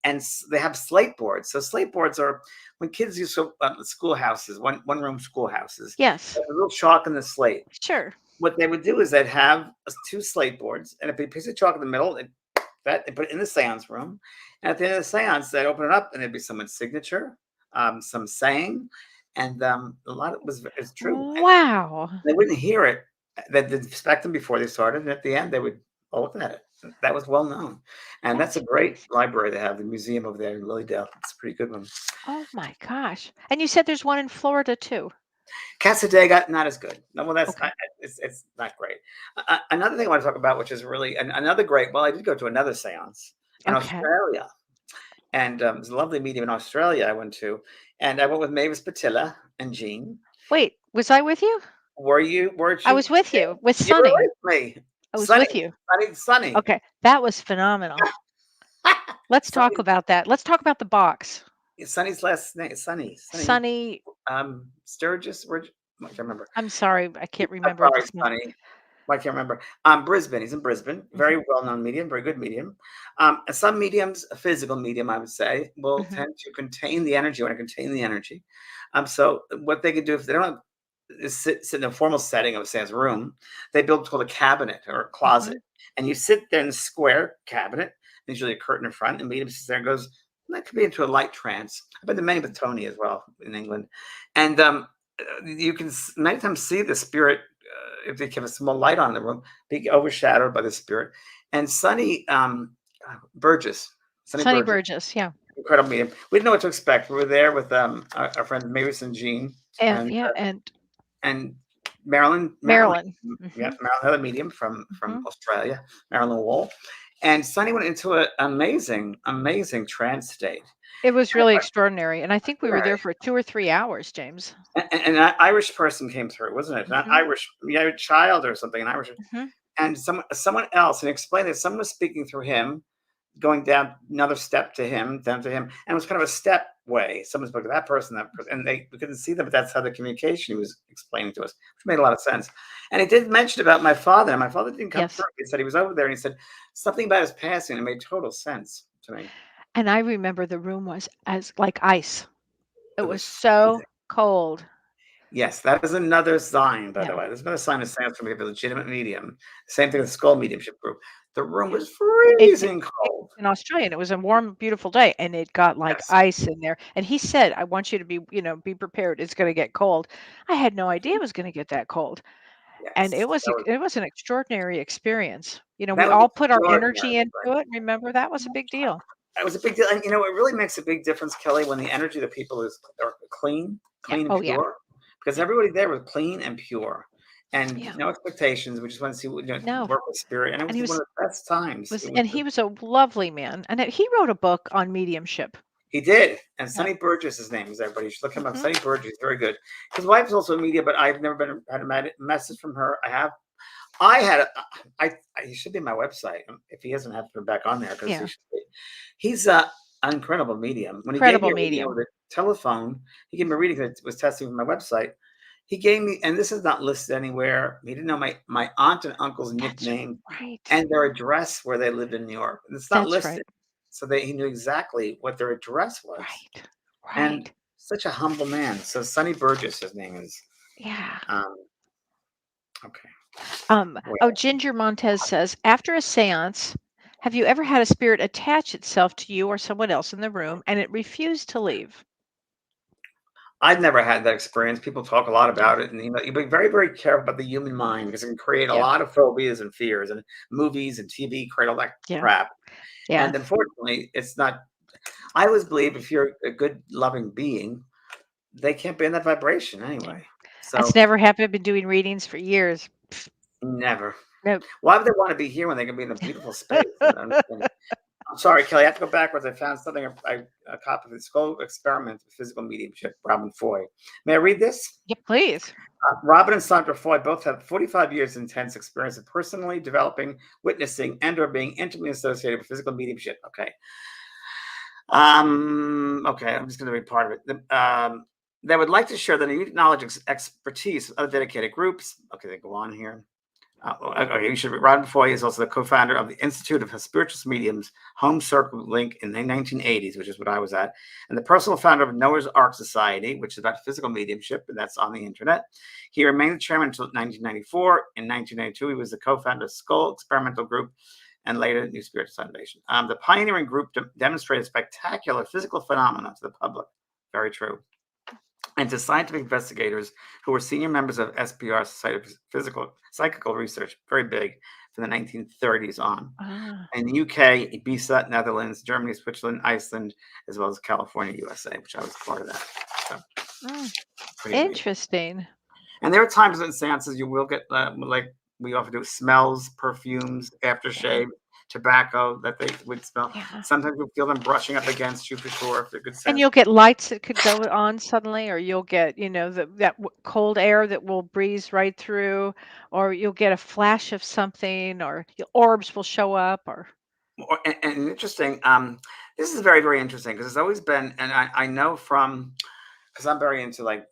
S1: And they have slate boards. So slate boards are when kids used to schoolhouses, one room schoolhouses,
S2: Yes.
S1: a little chalk in the slate.
S2: Sure.
S1: What they would do is they'd have two slate boards and a piece of chalk in the middle. They put it in the seance room, and at the end of the seance, they'd open it up, and there'd be someone's signature, some saying, and a lot of it was it's true.
S2: Wow.
S1: They wouldn't hear it. They'd inspect them before they started, and at the end, they would all look at it. That was well known, and that's
S2: That's
S1: a great library they have, the museum over there in Lilydale. It's a pretty good one.
S2: oh my gosh. And you said there's one in Florida too.
S1: Casadega, not as good. No, well,
S2: Okay.
S1: it's not great. Another thing I want to talk about, which is really another great. Well, I did go to another séance in
S2: Okay.
S1: Australia, and it was a lovely medium in Australia. I went to, and I went with Mavis Patilla and Jean.
S2: Wait, was I with you?
S1: Were you? Weren't
S2: I
S1: you?
S2: was with you with
S1: You were
S2: Sunny.
S1: with me,
S2: I was
S1: Sunny,
S2: with you.
S1: Sunny.
S2: Okay. That was phenomenal. Let's talk
S1: Sunny,
S2: about that. Let's talk about the box.
S1: Sunny's last name. Sunny.
S2: Sunny,
S1: Sturgis. I can't remember.
S2: I'm sorry, I can't
S1: I'm
S2: remember at
S1: sorry,
S2: this moment.
S1: Sunny. I can't remember. Brisbane. He's in Brisbane. Very
S2: Mhm,
S1: well-known medium, very good medium. And some mediums, a physical medium, I would say, will
S2: mhm.
S1: tend to contain the energy. Want to contain the energy. So what they can do if they don't have, is sit in a formal setting of say a room, they build what's called a cabinet or a closet,
S2: Mhm.
S1: and you sit there in a square cabinet. There's usually a curtain in front, and medium sits there and goes. That could be into a light trance. I've been to many with Tony as well in England, and you can many times see the spirit if they have a small light on in the room, be overshadowed by the spirit. And Sonny Burgess, Sonny
S2: Sunny
S1: Burgess,
S2: Burgess, yeah.
S1: incredible medium. We didn't know what to expect. We were there with our friend Mavis and Jean
S2: And
S1: and
S2: yeah, and
S1: and Marilyn,
S2: Marilyn.
S1: yeah,
S2: Mhm,
S1: Marilyn, another medium from
S2: mhm.
S1: Australia, Marilyn Wall. And Sonny went into an amazing trance state.
S2: It was really extraordinary, and I think we were there
S1: Right.
S2: for 2 or 3 hours, James.
S1: And an Irish person came through, wasn't it? Not
S2: Mhm,
S1: Irish, yeah, a child or something, an Irish.
S2: mhm.
S1: And someone else, and explained that someone was speaking through him, going down another step to him, down to him, and it was kind of a step way. Someone spoke to that person, and we couldn't see them, but that's how the communication he was explaining to us, which made a lot of sense. And he did mention about my father, and my father didn't come through.
S2: Yes,
S1: He said he was over there, and he said something about his passing, and it made total sense to me.
S2: and I remember the room was as like ice. It
S1: It
S2: was
S1: was
S2: so
S1: freezing.
S2: cold.
S1: Yes, that is another sign, by
S2: Yeah.
S1: the way. There's another sign of sense for me of a legitimate medium. Same thing with the skull mediumship group. The room
S2: Yeah.
S1: was
S2: It
S1: freezing
S2: it
S1: cold.
S2: in Australia, and it was a warm, beautiful day, and it got like
S1: Yes.
S2: ice in there. And he said, "I want you to be, be prepared. It's going to get cold." I had no idea it was going to get that cold. And
S1: Yes,
S2: it was an extraordinary experience. We
S1: that was
S2: all put our
S1: extraordinary.
S2: energy into it. Remember, that was a big deal.
S1: It was a big deal, and it really makes a big difference, Kelly, when the energy of the people are clean,
S2: Yeah.
S1: clean and
S2: Oh, yeah.
S1: pure, because
S2: Yeah.
S1: everybody there was clean and pure, and
S2: Yeah.
S1: no expectations. We just want to see,
S2: No.
S1: work with spirit, and it
S2: And
S1: was one of the best times. It was.
S2: he was a lovely man. And he wrote a book on mediumship.
S1: He did, and
S2: Yeah.
S1: Sonny Burgess, his name is everybody. You should look him up.
S2: Hmm.
S1: Sonny Burgess, very good. His wife is also in media, but I've never had a message from her. I had a, he should be on my website if he hasn't had to put back on there because he
S2: Yeah.
S1: should be. He's an incredible medium. When he gave me
S2: Incredible
S1: a reading
S2: medium.
S1: over the telephone, he gave me a reading that was testing from my website. He gave me, and this is not listed anywhere. He didn't know my aunt and uncle's
S2: That's
S1: nickname
S2: right.
S1: and their address where they lived in New York. And it's not
S2: That's
S1: listed,
S2: right.
S1: so he knew exactly what their address was.
S2: Right.
S1: And
S2: Right.
S1: such a humble man. So Sonny Burgess, his name is.
S2: Yeah.
S1: Um, okay.
S2: Ginger Montez says, after a seance, have you ever had a spirit attach itself to you or someone else in the room and it refused to leave?
S1: I've never had that experience. People talk a lot about it, and you be very, very careful about the human mind because it can create a
S2: Yeah.
S1: lot of phobias and fears, and movies and TV create all that
S2: Yeah.
S1: crap.
S2: Yeah.
S1: And unfortunately, it's not. I always believe if you're a good, loving being, they can't be in that vibration
S2: Yeah.
S1: anyway.
S2: That's
S1: So
S2: never happened. I've been doing readings for years.
S1: never.
S2: Nope.
S1: Why would they want to be here when they can be in a beautiful space? I don't understand. I'm sorry, Kelly. I have to go backwards. I found something. A copy of the Skull Experiment with Physical Mediumship, Robin Foy. May I read this?
S2: Yeah, please.
S1: Robin and Sandra Foy both have 45 years intense experience of personally developing, witnessing, and/or being intimately associated with physical mediumship. Okay. Okay, I'm just going to read part of it. They would like to share their unique knowledge and expertise with other dedicated groups. Okay, they go on here. Okay, you should. Robin Foy is also the co-founder of the Institute of Spiritual Mediums Home Circle Link in the 1980s, which is what I was at, and the personal founder of Noah's Ark Society, which is about physical mediumship, and that's on the internet. He remained the chairman until 1994. In 1992, he was the co-founder of Skull Experimental Group and later New Spirits Foundation. The pioneering group demonstrated spectacular physical phenomena to the public. Very true. And to scientific investigators who were senior members of SPR, Society of Psychical Research, very big, from the 1930s on.
S2: Ah,
S1: In the UK, Ibiza, Netherlands, Germany, Switzerland, Iceland, as well as California, USA, which I was part of that. So, pretty amazing.
S2: interesting.
S1: And there are times in seances you will get, like we often do, smells, perfumes, aftershave, tobacco that they would smell.
S2: Yeah.
S1: Sometimes you'll feel them brushing up against you for sure, if they're good
S2: And
S1: sense.
S2: you'll get lights that could go on suddenly, or you'll get, cold air that will breeze right through, or you'll get a flash of something, or orbs will show up, or
S1: And interesting, this is very, very interesting because it's always been, and I know from, because I'm very into like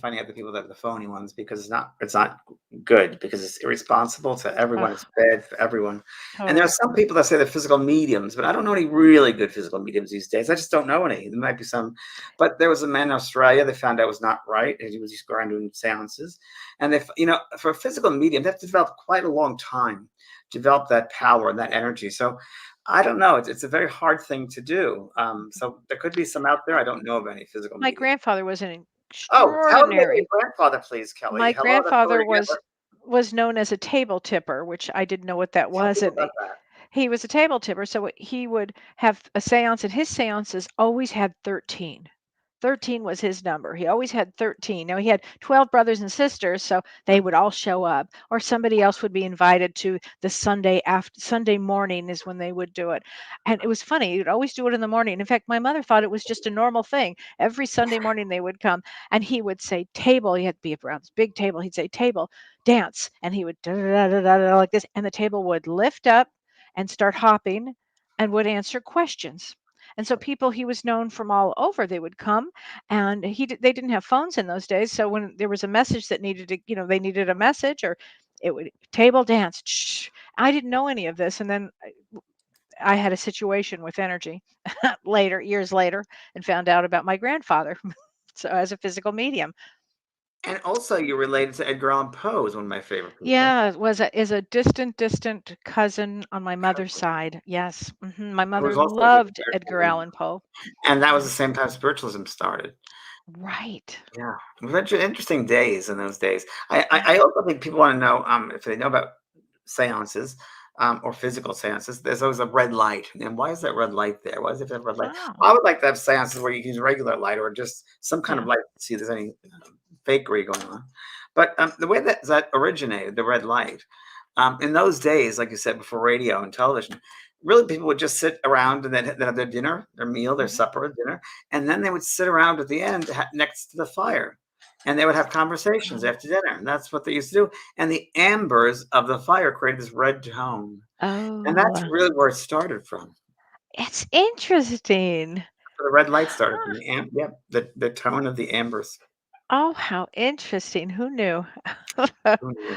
S1: finding out the people that are the phony ones because it's not good because it's irresponsible to everyone.
S2: ugh,
S1: It's bad for everyone. And there are
S2: totally.
S1: some people that say they're physical mediums, but I don't know any really good physical mediums these days. I just don't know any. There might be some, but there was a man in Australia they found out was not right. And he was just going around doing seances. And for a physical medium, they have to develop quite a long time to develop that power and that energy. So I don't know. It's a very hard thing to do. So there could be some out there. I don't know of any physical
S2: My
S1: mediums.
S2: grandfather was an
S1: Oh, tell me about your
S2: extraordinary.
S1: grandfather, please, Kelly.
S2: My
S1: Hello, that's what
S2: grandfather
S1: we're here for.
S2: was known as a table tipper, which I didn't know what that
S1: Tell
S2: was,
S1: people
S2: and
S1: about that.
S2: he was a table tipper. So he would have a séance, and his séances always had 13. 13 was his number. He always had 13. Now he had 12 brothers and sisters, so they would all show up, or somebody else would be invited to the Sunday morning is when they would do it. And it was funny. He would always do it in the morning. In fact, my mother thought it was just a normal thing. Every Sunday morning they would come and he would say table. He had to be around this big table. He'd say table, dance, and he would da, da, da, da, da, like this, and the table would lift up and start hopping and would answer questions. And so people he was known from all over, they would come, and they didn't have phones in those days. So when there was a message that needed to, they needed a message, or it would table dance. Shh. I didn't know any of this, and then I had a situation with energy later, years later, and found out about my grandfather. So as a physical medium,
S1: And also, you're related to Edgar Allan Poe, is one of my favorite people.
S2: yeah, it was a is a distant cousin on my mother's
S1: Cousin,
S2: side. Yes, my
S1: who
S2: mother
S1: was also a good
S2: loved
S1: spiritual
S2: Edgar
S1: being.
S2: Allan Poe.
S1: And that was
S2: Yeah.
S1: the same time spiritualism started.
S2: Right.
S1: Yeah, it was interesting days in those days. I,
S2: Yeah.
S1: I, I also think people want to know if they know about seances or physical seances. There's always a red light, and why is that red light there? Why is it that red light?
S2: Oh,
S1: I would like to have seances where you can use regular light or just some kind of
S2: yeah.
S1: light to see if there's any fakery going on. But the way that originated, the red light, in those days, like you said, before radio and television, really people would just sit around and then have their dinner, their meal, their
S2: Mhm.
S1: supper, dinner, and then they would sit around at the end next to the fire, and they would have conversations
S2: Oh.
S1: after dinner. And that's what they used to do. And the embers of the fire created this red tone, and
S2: Oh,
S1: that's really where it started from.
S2: it's interesting.
S1: The red light started from
S2: Huh.
S1: yep, the tone of the ambers.
S2: Oh, how interesting. Who knew?
S1: Who knew?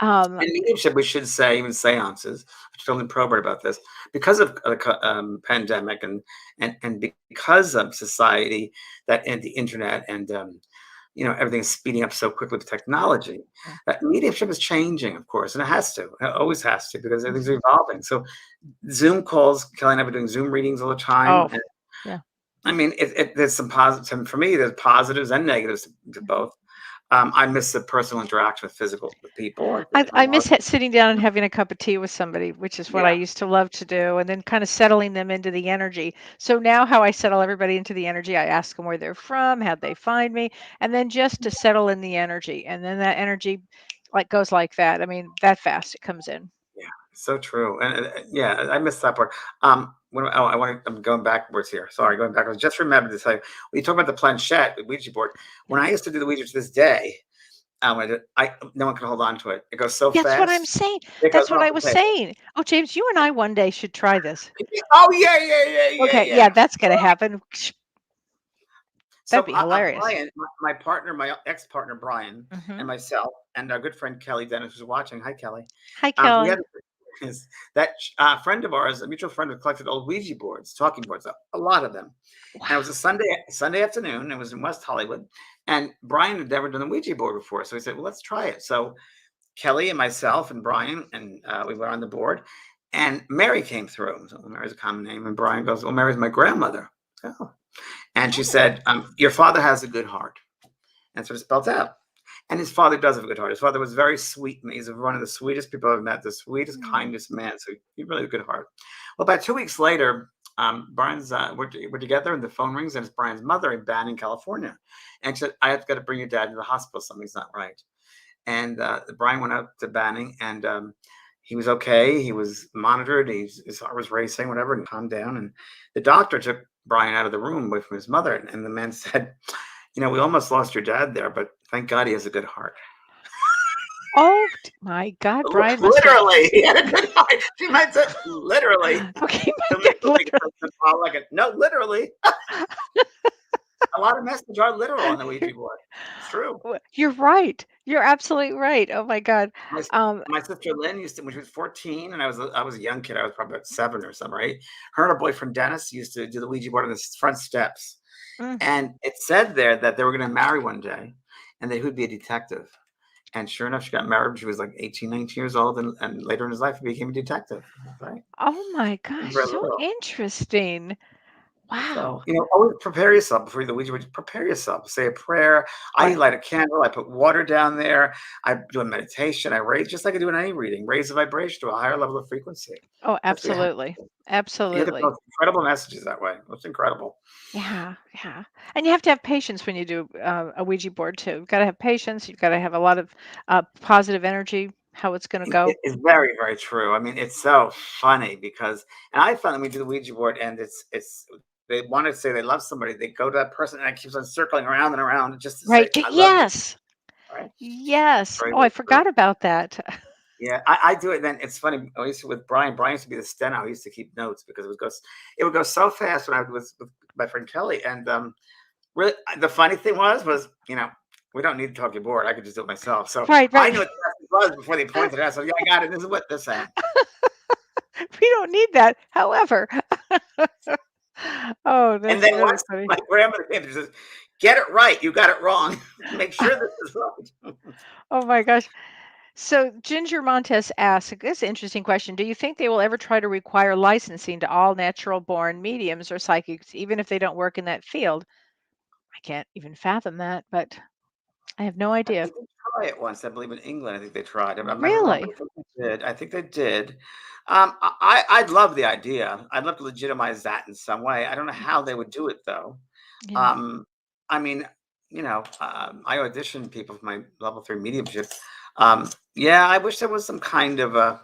S2: Um,
S1: And mediumship, we should say, even seances, which is only probate about this, because of the pandemic and because of society that and the internet and everything is speeding up so quickly with technology.
S2: yeah.
S1: That mediumship is changing, of course, and it has to. It always has to because everything's
S2: Mhm.
S1: evolving. So Zoom calls, Kelly and I were doing Zoom readings all the time.
S2: Oh, yeah.
S1: I mean, there's some positive for me. There's positives and negatives to
S2: Mhm.
S1: both. I miss the personal interaction with people. I
S2: I
S1: know.
S2: miss sitting down and having a cup of tea with somebody, which is what I
S1: Yeah,
S2: used to love to do, and then kind of settling them into the energy. So now, how I settle everybody into the energy, I ask them where they're from, how'd they find me, and then just to settle in the energy, and then that energy, like goes like that. I mean, that fast it comes in.
S1: yeah, so true. And yeah, I missed that part. I'm going backwards here. Sorry, going backwards. Just remember to say when you talk about the planchette, the Ouija board.
S2: Yeah.
S1: When I used to do the Ouija to this day, I no one can hold on to it. It goes so
S2: That's what I'm
S1: fast.
S2: saying.
S1: It goes
S2: That's what
S1: off
S2: I
S1: the
S2: was
S1: table.
S2: saying. Oh, James, you and I one day should try this.
S1: Oh yeah, yeah, yeah, yeah,
S2: Okay, yeah,
S1: yeah.
S2: that's gonna happen. That'd
S1: So
S2: be hilarious.
S1: Brian, my partner, my ex partner Brian, and
S2: Mhm.
S1: myself, and our good friend Kelly Dennis, who's watching. Hi, Kelly.
S2: Hi,
S1: We had
S2: Kelly.
S1: is that friend of ours, a mutual friend, who collected old Ouija boards, talking boards, a lot of them. And it was a
S2: Wow.
S1: Sunday afternoon. It was in West Hollywood, and Brian had never done a Ouija board before, so he said, "Well, let's try it." So Kelly and myself and Brian and we were on the board, and Mary came through. So Mary's a common name, and Brian goes, "Well, Mary's my grandmother." Oh. And she
S2: Oh.
S1: said, "Your father has a good heart." And so it spelled out. And his father does have a good heart. His father was very sweet. He's one of the sweetest people I've met, the sweetest,
S2: Mm.
S1: kindest man. So he really had a good heart. Well, about 2 weeks later, Brian's we're together, and the phone rings, and it's Brian's mother in Banning, California, and she said, "I have got to bring your dad to the hospital. Something's not right." And Brian went up to Banning, and he was okay. He was monitored. His heart was racing, whatever, and calmed down. And the doctor took Brian out of the room away from his mother, and the man said, "We almost lost your dad there, but thank God he has a good heart."
S2: Oh my God, Brian must have.
S1: Literally, he had a good heart. She might say literally.
S2: Okay,
S1: Don't
S2: my
S1: make
S2: God,
S1: it like
S2: literally.
S1: like it. No, literally. A lot of messages are literal on the Ouija board. It's true.
S2: You're right. You're absolutely right. Oh my God.
S1: My
S2: Um,
S1: my sister Lynn used to when she was 14, and I was a young kid. I was probably about 7 or something, right? Her and her boyfriend Dennis used to do the Ouija board on the front steps,
S2: mm.
S1: and it said there that they were going to marry one day, and that he would be a detective. And sure enough, she got married when she was like 18, 19 years old, and later in his life, he became a detective. Right?
S2: Oh my gosh,
S1: Very
S2: so
S1: little.
S2: interesting.
S1: So,
S2: Wow.
S1: always prepare yourself before you do the Ouija board. Prepare yourself. Say a prayer. I
S2: Right.
S1: light a candle. I put water down there. I do a meditation. I raise, just like I do in any reading, raise the vibration to a higher level of frequency.
S2: Oh,
S1: That's what you have
S2: absolutely.
S1: to do. You get the
S2: Absolutely.
S1: most incredible messages that way. It's incredible.
S2: Yeah, yeah. And you have to have patience when you do a Ouija board too. You've got to have patience. You've got to have a lot of positive energy, how it's going to go.
S1: It's very, very true. I mean, it's so funny because, and I found that we do the Ouija board, and it's they want to say they love somebody, they go to that person, and it keeps on circling around and around just to say,
S2: Right.
S1: "I love you."
S2: Yes.
S1: Right?
S2: Yes.
S1: Very,
S2: Oh, I
S1: very true.
S2: forgot about that.
S1: Yeah, I do it. Then it's funny. I used to with Brian. Brian used to be the steno. He used to keep notes because it would go so fast when I was with my friend Kelly. And really, the funny thing was we don't need to talk your board. I could just do it myself. So
S2: Right,
S1: I
S2: right.
S1: knew what the message was before they pointed it out. So yeah, I got it. This is what they're saying.
S2: We don't need that. However, oh,
S1: And
S2: that's
S1: then
S2: really
S1: once
S2: funny.
S1: my grandmother came, she says, "Get it right. You got it wrong. Make sure this is right."
S2: Oh my gosh. So Ginger Montes asks, this is an interesting question. Do you think they will ever try to require licensing to all natural born mediums or psychics, even if they don't work in that field? I can't even fathom that, but I have no idea.
S1: They did try it once, I believe in England, I think they tried it. I might be wrong, but
S2: Really?
S1: I think they did. I think they did. I'd love the idea. I'd love to legitimize that in some way. I don't know how they would do it though.
S2: Yeah.
S1: Um, I mean, I auditioned people for my level 3 mediumship. Yeah, I wish there was some kind of a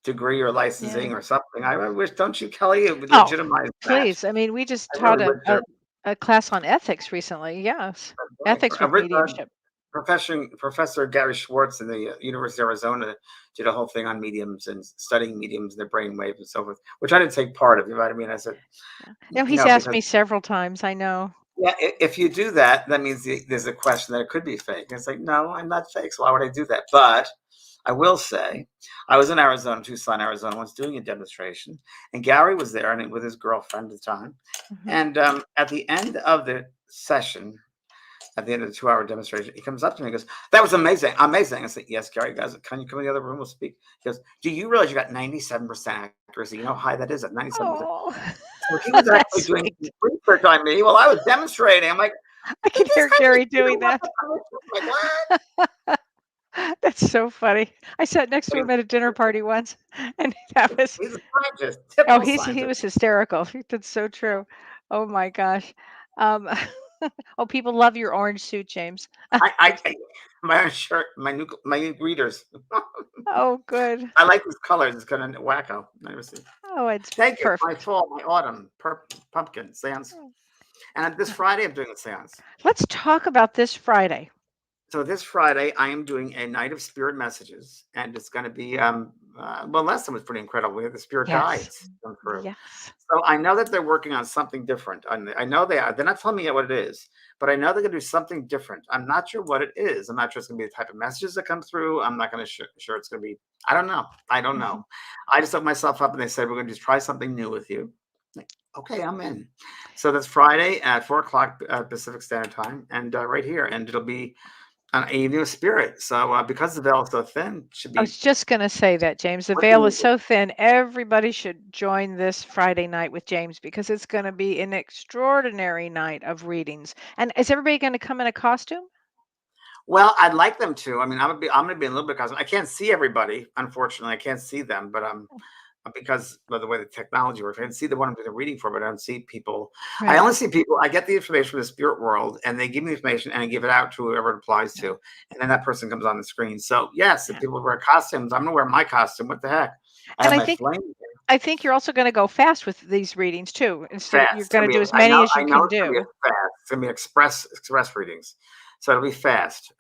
S1: degree or
S2: Yeah.
S1: licensing or something. I wish, don't you, Kelly? It would
S2: Oh,
S1: legitimize that.
S2: please. I mean, we just
S1: I
S2: taught
S1: really would.
S2: a class on ethics recently. Yes.
S1: Right.
S2: Ethics with mediumship.
S1: Professor Gary Schwartz in the University of Arizona did a whole thing on mediums and studying mediums and their brain waves and so forth, which I didn't take part of. You know what I mean? I said,
S2: Yeah. No, he's asked
S1: because
S2: me several times. I know.
S1: yeah, if you do that, that means there's a question that it could be fake. And it's like, no, I'm not fake. So why would I do that? But I will say, I was in Arizona, Tucson, Arizona, once doing a demonstration, and Gary was there and with his girlfriend at the time.
S2: Mhm.
S1: And at the end of the session, at the end of the 2-hour demonstration, he comes up to me and goes, "That was amazing, amazing." I said, "Yes, Gary, guys, can you come in the other room? We'll speak." He goes, "Do you realize you got 97% accuracy? You know how high that is at 97%."
S2: Oh,
S1: So he was
S2: that's
S1: actually doing
S2: sweet.
S1: research on me while I was demonstrating. I'm like,
S2: I
S1: "He
S2: can
S1: just
S2: hear
S1: had me
S2: Gary
S1: do
S2: doing
S1: what
S2: that.
S1: the permission." I'm like, "What?"
S2: That's so funny. I sat next
S1: But
S2: to
S1: he
S2: him
S1: was,
S2: at a dinner party once, and that was
S1: he's a scientist,
S2: oh,
S1: typical
S2: he
S1: scientist.
S2: was hysterical. That's so true. Oh my gosh. Um, oh, people love your orange suit, James.
S1: I my own shirt, my new readers.
S2: Oh, good.
S1: I like these colors. It's kind of wacko. I never see.
S2: Oh, it's
S1: Thank you. My
S2: perfect.
S1: fall, my autumn, pumpkin seance.
S2: Oh,
S1: And this Friday, I'm doing a seance.
S2: let's talk about this Friday.
S1: So this Friday, I am doing a night of spirit messages, and it's going to be well, last time was pretty incredible. We had the spirit
S2: Yes.
S1: guides come through.
S2: Yes.
S1: So I know that they're working on something different. I know they are. They're not telling me yet what it is, but I know they're going to do something different. I'm not sure what it is. I'm not sure it's going to be the type of messages that come through. I'm not going to sure it's going to be. I don't know. I don't
S2: Mhm.
S1: know. I just looked myself up, and they said we're going to just try something new with you. Like, okay, I'm in. So that's Friday at 4 o'clock Pacific Standard Time, and right here, and it'll be an evening of spirit. So because the veil is so thin, it should
S2: I
S1: be
S2: was just going to say that, James. The veil is so thin. Everybody should join this Friday night with James because it's going to be an extraordinary night of readings. And is everybody going to come in a costume?
S1: well. I'd like them to. I mean, I'm gonna be a little bit cosmic. I can't see everybody, unfortunately. I can't see them, but because of the way the technology works, I can see the one I'm doing the reading for, but I don't see people. I
S2: Right.
S1: only see people. I get the information from the spirit world, and they give me the information, and I give it out to whoever it applies
S2: Yeah.
S1: to, and then that person comes on the screen. So yes, if
S2: Yeah.
S1: people wear costumes, I'm gonna wear my costume. What the heck? I
S2: And
S1: have my flame
S2: I think you're also going to go fast with these readings too. Instead of
S1: fast.
S2: you're
S1: It's
S2: going
S1: gonna
S2: to
S1: be.
S2: do as
S1: I
S2: many
S1: know.
S2: as
S1: I
S2: you
S1: know
S2: can
S1: it's gonna be
S2: do.
S1: fast. It's gonna be express readings. So it'll be fast.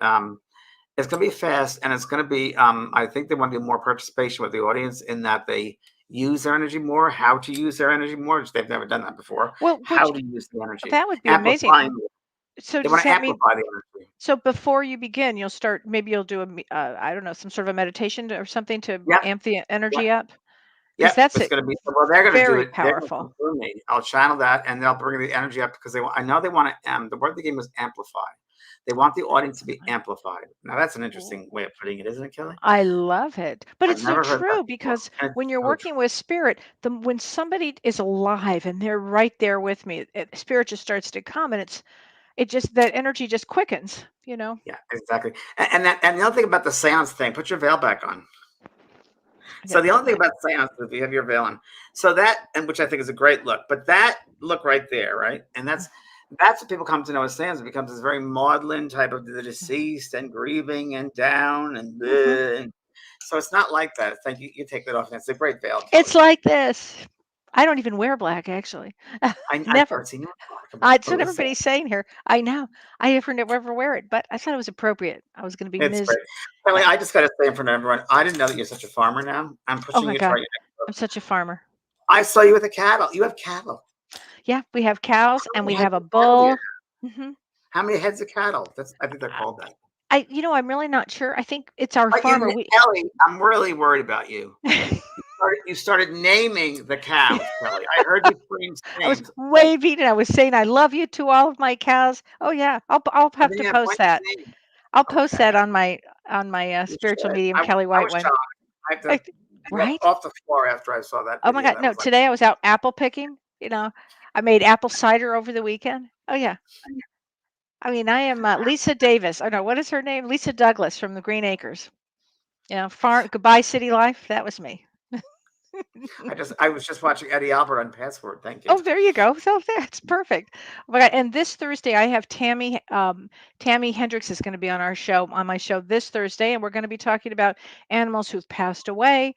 S1: It's going to be fast, and it's going to be. I think they want to do more participation with the audience in that they use their energy more, how to use their energy more, which they've never done that before.
S2: Well,
S1: How to use the energy,
S2: that would be amazing.
S1: amplifying it.
S2: So
S1: They
S2: does
S1: want to
S2: that mean
S1: amplify the energy.
S2: so before you begin, you'll start maybe you'll do I don't know, some sort of a meditation or something to
S1: Yep,
S2: amp the
S1: yep,
S2: energy up? Because
S1: yep.
S2: that's
S1: It's
S2: it,
S1: going to be well. They're going to do
S2: very
S1: it. They're going to
S2: powerful.
S1: come through me. I'll channel that, and they'll bring the energy up because I know they want to. The word they gave was amplify. They want the audience to be amplified. Now that's an interesting way of putting it, isn't it, Kelly?
S2: I love it. But
S1: I've
S2: it's so
S1: never heard that
S2: true
S1: before,
S2: because
S1: and
S2: when
S1: it's
S2: you're
S1: so true.
S2: working with spirit, when somebody is alive and they're right there with me, spirit just starts to come and it just that energy just quickens, you know?
S1: Yeah, exactly. And the other thing about the seance thing, put your veil back on.
S2: I
S1: So
S2: gotta
S1: the
S2: put
S1: only thing
S2: my
S1: about seance is if you have your veil on, so that and which I think is a great look, but that look right there, right, and that's what people come to know as seance. It becomes this very maudlin type of the deceased and grieving and down and,
S2: Mhm.
S1: bleh, and so it's not like that. It's like you take that off, and it's a great veil,
S2: It's
S1: Kelly.
S2: like this. I don't even wear black actually.
S1: I've never
S2: Never.
S1: seen you talk about
S2: That's what
S1: what
S2: everybody's saying here. I know. I never wear it, but I thought it was appropriate. I was going to be
S1: it's
S2: Ms.
S1: great. Kelly,
S2: Yeah.
S1: I just got to say in front of everyone, I didn't know that you're such a farmer now. I'm
S2: Oh
S1: pushing
S2: my
S1: you to
S2: God.
S1: write your next book.
S2: I'm such a farmer.
S1: I saw you with a cattle. You have cattle.
S2: Yeah, we have cows
S1: How
S2: and we
S1: many heads
S2: have a
S1: of cattle do you
S2: bull.
S1: have?
S2: hmm
S1: How many heads of cattle? I think they're called that.
S2: I'm really not sure. I think it's our
S1: But
S2: farmer. We
S1: Ellie, I'm really worried about you. You started naming the cows, Kelly. I heard you scream
S2: I was
S1: names. Wait,
S2: waving and I was saying I love you to all of my cows. Oh yeah, I'll
S1: and
S2: have
S1: then
S2: to
S1: you have
S2: post
S1: blank
S2: that.
S1: names.
S2: I'll post
S1: Okay,
S2: that on my
S1: you
S2: spiritual
S1: should.
S2: medium
S1: I
S2: Kelly
S1: I
S2: White
S1: was
S2: one.
S1: shocked. I had
S2: I
S1: to
S2: th-
S1: get
S2: right?
S1: off the floor after I saw that
S2: Oh my
S1: video.
S2: God.
S1: That
S2: No,
S1: was like,
S2: today I was out apple picking. I made apple cider over the weekend. Oh yeah. I mean, I am Lisa Davis. Oh no, what is her name? Lisa Douglas from the Green Acres. Goodbye City Life. That was me.
S1: I was just watching Eddie Albert on Password. Thank you.
S2: Oh, there you go. So that's perfect. Oh my God. And this Thursday, I have Tammy Hendricks is going to be on on my show this Thursday, and we're going to be talking about animals who've passed away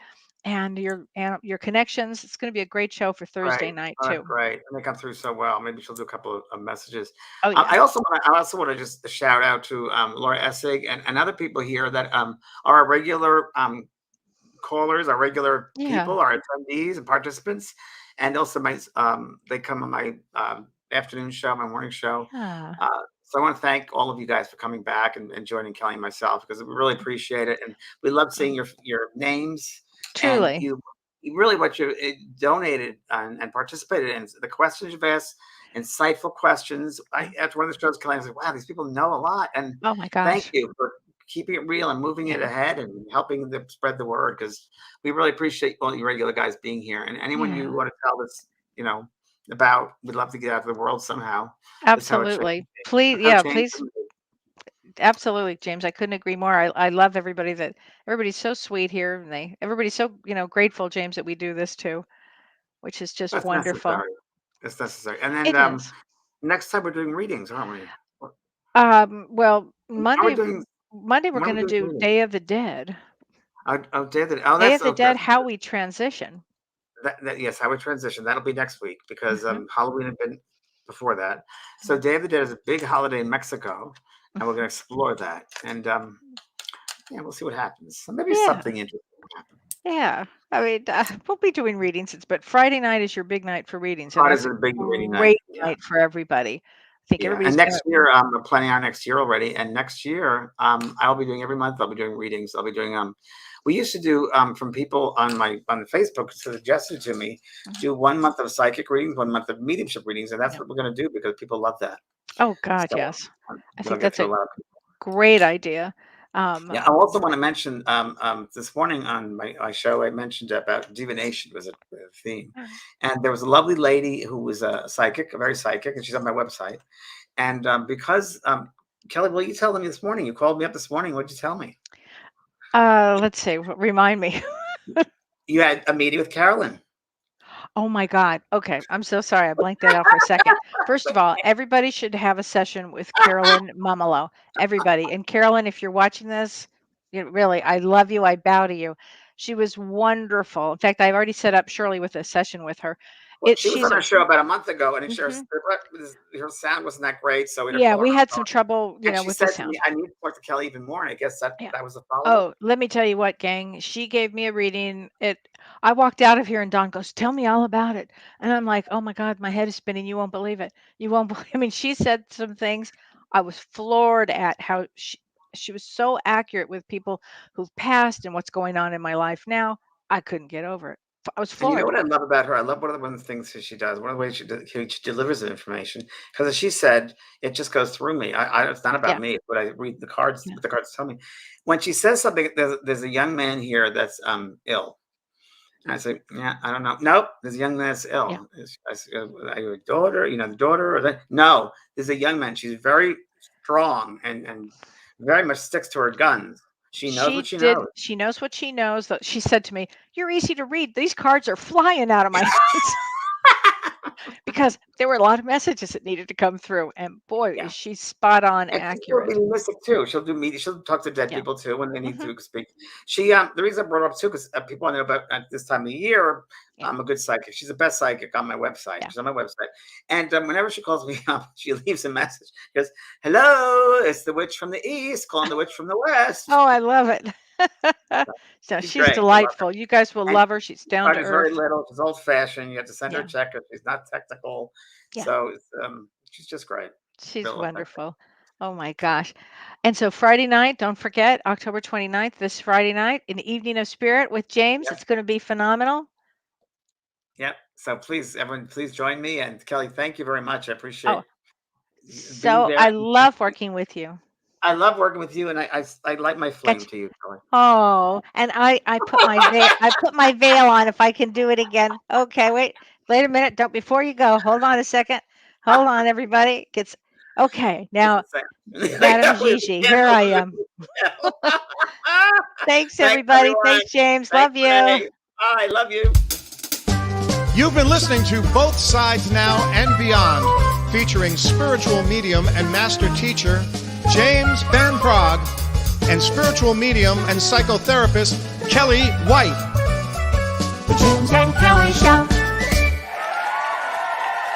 S2: and your connections. It's going to be a great show for Thursday
S1: Right.
S2: night
S1: Oh, that's
S2: too.
S1: great. And they come through so well. Maybe she'll do a couple of messages.
S2: Oh yeah.
S1: I also want to just shout out to Laura Essig and other people here that are our regular callers, our regular
S2: Yeah.
S1: people, our attendees and participants, and also they come on my afternoon show, my morning show.
S2: Yeah.
S1: Uh, so I want to thank all of you guys for coming back and joining Kelly and myself because we really appreciate it, and we love seeing
S2: Oh,
S1: your names and
S2: truly.
S1: you really what you donated and participated in the questions you've asked. Insightful questions.
S2: Yeah.
S1: After one of the shows, Kelly, I was like, "Wow, these people know a lot." And
S2: Oh my
S1: thank
S2: gosh.
S1: you for keeping it real and moving it
S2: Yeah.
S1: ahead and helping them spread the word because we really appreciate all you regular guys being here. And anyone you
S2: Yeah.
S1: want to tell us, you know, about, we'd love to get out to the world somehow. That's how it changed.
S2: Absolutely. Please,
S1: That's how
S2: yeah,
S1: change.
S2: please. Absolutely, James. I couldn't agree more. I love everybody's so sweet here and everybody's so, grateful, James, that we do this too, which is just
S1: That's
S2: wonderful.
S1: necessary. It's necessary. And then
S2: It is.
S1: next time we're doing readings, aren't we?
S2: Well,
S1: Are we doing?
S2: Monday we're
S1: When are
S2: going
S1: we
S2: to
S1: doing
S2: do
S1: readings?
S2: Day of the Dead.
S1: Oh, David. Oh,
S2: Day
S1: that's
S2: of the
S1: okay.
S2: Dead, how we transition.
S1: Yes, how we transition. That'll be next week because
S2: Hmm.
S1: Halloween had been before that. So
S2: Yeah.
S1: Day of the Dead is a big holiday in Mexico, and we're going to
S2: Mhm.
S1: explore that. And yeah, we'll see what happens. So maybe
S2: Yeah.
S1: something interesting will happen.
S2: Yeah. I mean, we'll be doing readings, but Friday night is your big night for readings, and
S1: Friday's
S2: that's a
S1: a big reading night.
S2: great
S1: Yeah,
S2: night for everybody. I think
S1: yeah. And
S2: everybody's going to.
S1: next year, we're planning our next year already. And next year, I'll be doing every month. I'll be doing readings. I'll be doing We used to do from people on the Facebook suggested to me
S2: Mhm.
S1: do 1 month of psychic readings, 1 month of mediumship readings, and that's
S2: Yeah.
S1: what we're going to do because people love that.
S2: Oh God,
S1: So
S2: yes. I
S1: we'll
S2: think
S1: get
S2: that's
S1: to a
S2: a
S1: lot of people.
S2: great idea.
S1: Yeah, I also want to mention this morning on my show, I mentioned about divination was a theme. And there was a lovely lady who was a psychic, a very psychic, and she's on my website. And because, Kelly, will you tell them this morning? You called me up this morning. What'd you tell me?
S2: Let's see. Remind me.
S1: You had a meeting with Carolyn.
S2: Oh my God. Okay. I'm so sorry. I blanked that out for a second. First of all, everybody should have a session with Carolyn Mamalo. Everybody. And Carolyn, if you're watching this, really, I love you. I bow to you. She was wonderful. In fact, I've already set up Shirley with a session with her.
S1: Well, she was
S2: She's
S1: on
S2: a,
S1: our show about a month ago, and
S2: mhm.
S1: her sound wasn't that great, so we had to
S2: Yeah,
S1: call her
S2: we
S1: on the
S2: had
S1: phone.
S2: some trouble,
S1: And she
S2: with the
S1: said to me,
S2: sound.
S1: I need to talk to Kelly even more. And I guess
S2: Yeah.
S1: that was a follow up.
S2: Oh, let me tell you what, gang. She gave me a reading. I walked out of here and Dawn goes, "Tell me all about it." And I'm like, "Oh my God, my head is spinning. You won't believe it. You won't believe." I mean, she said some things. I was floored at how she was so accurate with people who've passed and what's going on in my life now. I couldn't get over it. I was
S1: And you know
S2: floored.
S1: what I love about her? I love one of the things that she does. One of the ways she delivers the information, because as she said, it just goes through me. It's not about
S2: Yeah.
S1: me. It's what I read the cards.
S2: Yeah.
S1: What the cards tell me. When she says something, there's a young man here that's ill. And I say, yeah, I don't know. Nope, there's a young man that's
S2: Yeah.
S1: ill. I say, are you a daughter? The daughter or the no? There's a young man. She's very strong and very much sticks to her guns. She knows what
S2: She
S1: she
S2: did.
S1: knows.
S2: She knows what she knows. She said to me, "You're easy to read. These cards are flying out of my hands." Because there were a lot of messages that needed to come through, and boy,
S1: Yeah.
S2: is she spot on
S1: And she's still
S2: accurate.
S1: mediumistic too. She'll do media. She'll talk to dead
S2: Yeah.
S1: people too when they need
S2: Mhm.
S1: to speak. The reason I brought her up too, because people I know about at this time of year,
S2: Yeah.
S1: I'm a good psychic. She's the best psychic on my website.
S2: Yeah.
S1: She's on my website, and whenever she calls me up, she leaves a message. She goes, "Hello, it's the witch from the east calling the witch from the west."
S2: Oh, I love it. So
S1: She's
S2: she's
S1: great. I love her,
S2: delightful. You guys will
S1: and
S2: love her. She's down to
S1: she's very
S2: earth.
S1: little. She's old fashioned. You have to send her a
S2: Yeah.
S1: check if she's not technical.
S2: Yeah.
S1: So she's just great.
S2: She's
S1: Really love that.
S2: wonderful. Oh my gosh. And so Friday night, don't forget, October 29th, this Friday night, an evening of spirit with James. It's going to be phenomenal.
S1: Yep. So please, everyone, please join me. And Kelly, thank you very much. I
S2: Oh,
S1: appreciate being
S2: so
S1: there.
S2: I love working with you.
S1: I love working with you, and I light my flame
S2: Got
S1: to you, Kelly.
S2: Oh, and I put my veil on if I can do it again. Okay, wait a minute. Don't before you go. Hold on a second. Hold on, everybody. Okay,
S1: It's
S2: now,
S1: insane. I
S2: Madam
S1: know, we
S2: Gigi,
S1: can't
S2: here I
S1: believe
S2: am.
S1: it.
S2: Thanks,
S1: Thanks,
S2: everybody.
S1: everyone.
S2: Thanks, James.
S1: Thanks,
S2: Love you.
S1: Renee. I love you.
S3: You've been listening to Both Sides Now and Beyond, featuring spiritual medium and master teacher James Van Praagh and spiritual medium and psychotherapist Kellee White.
S4: The James and Kellee Show.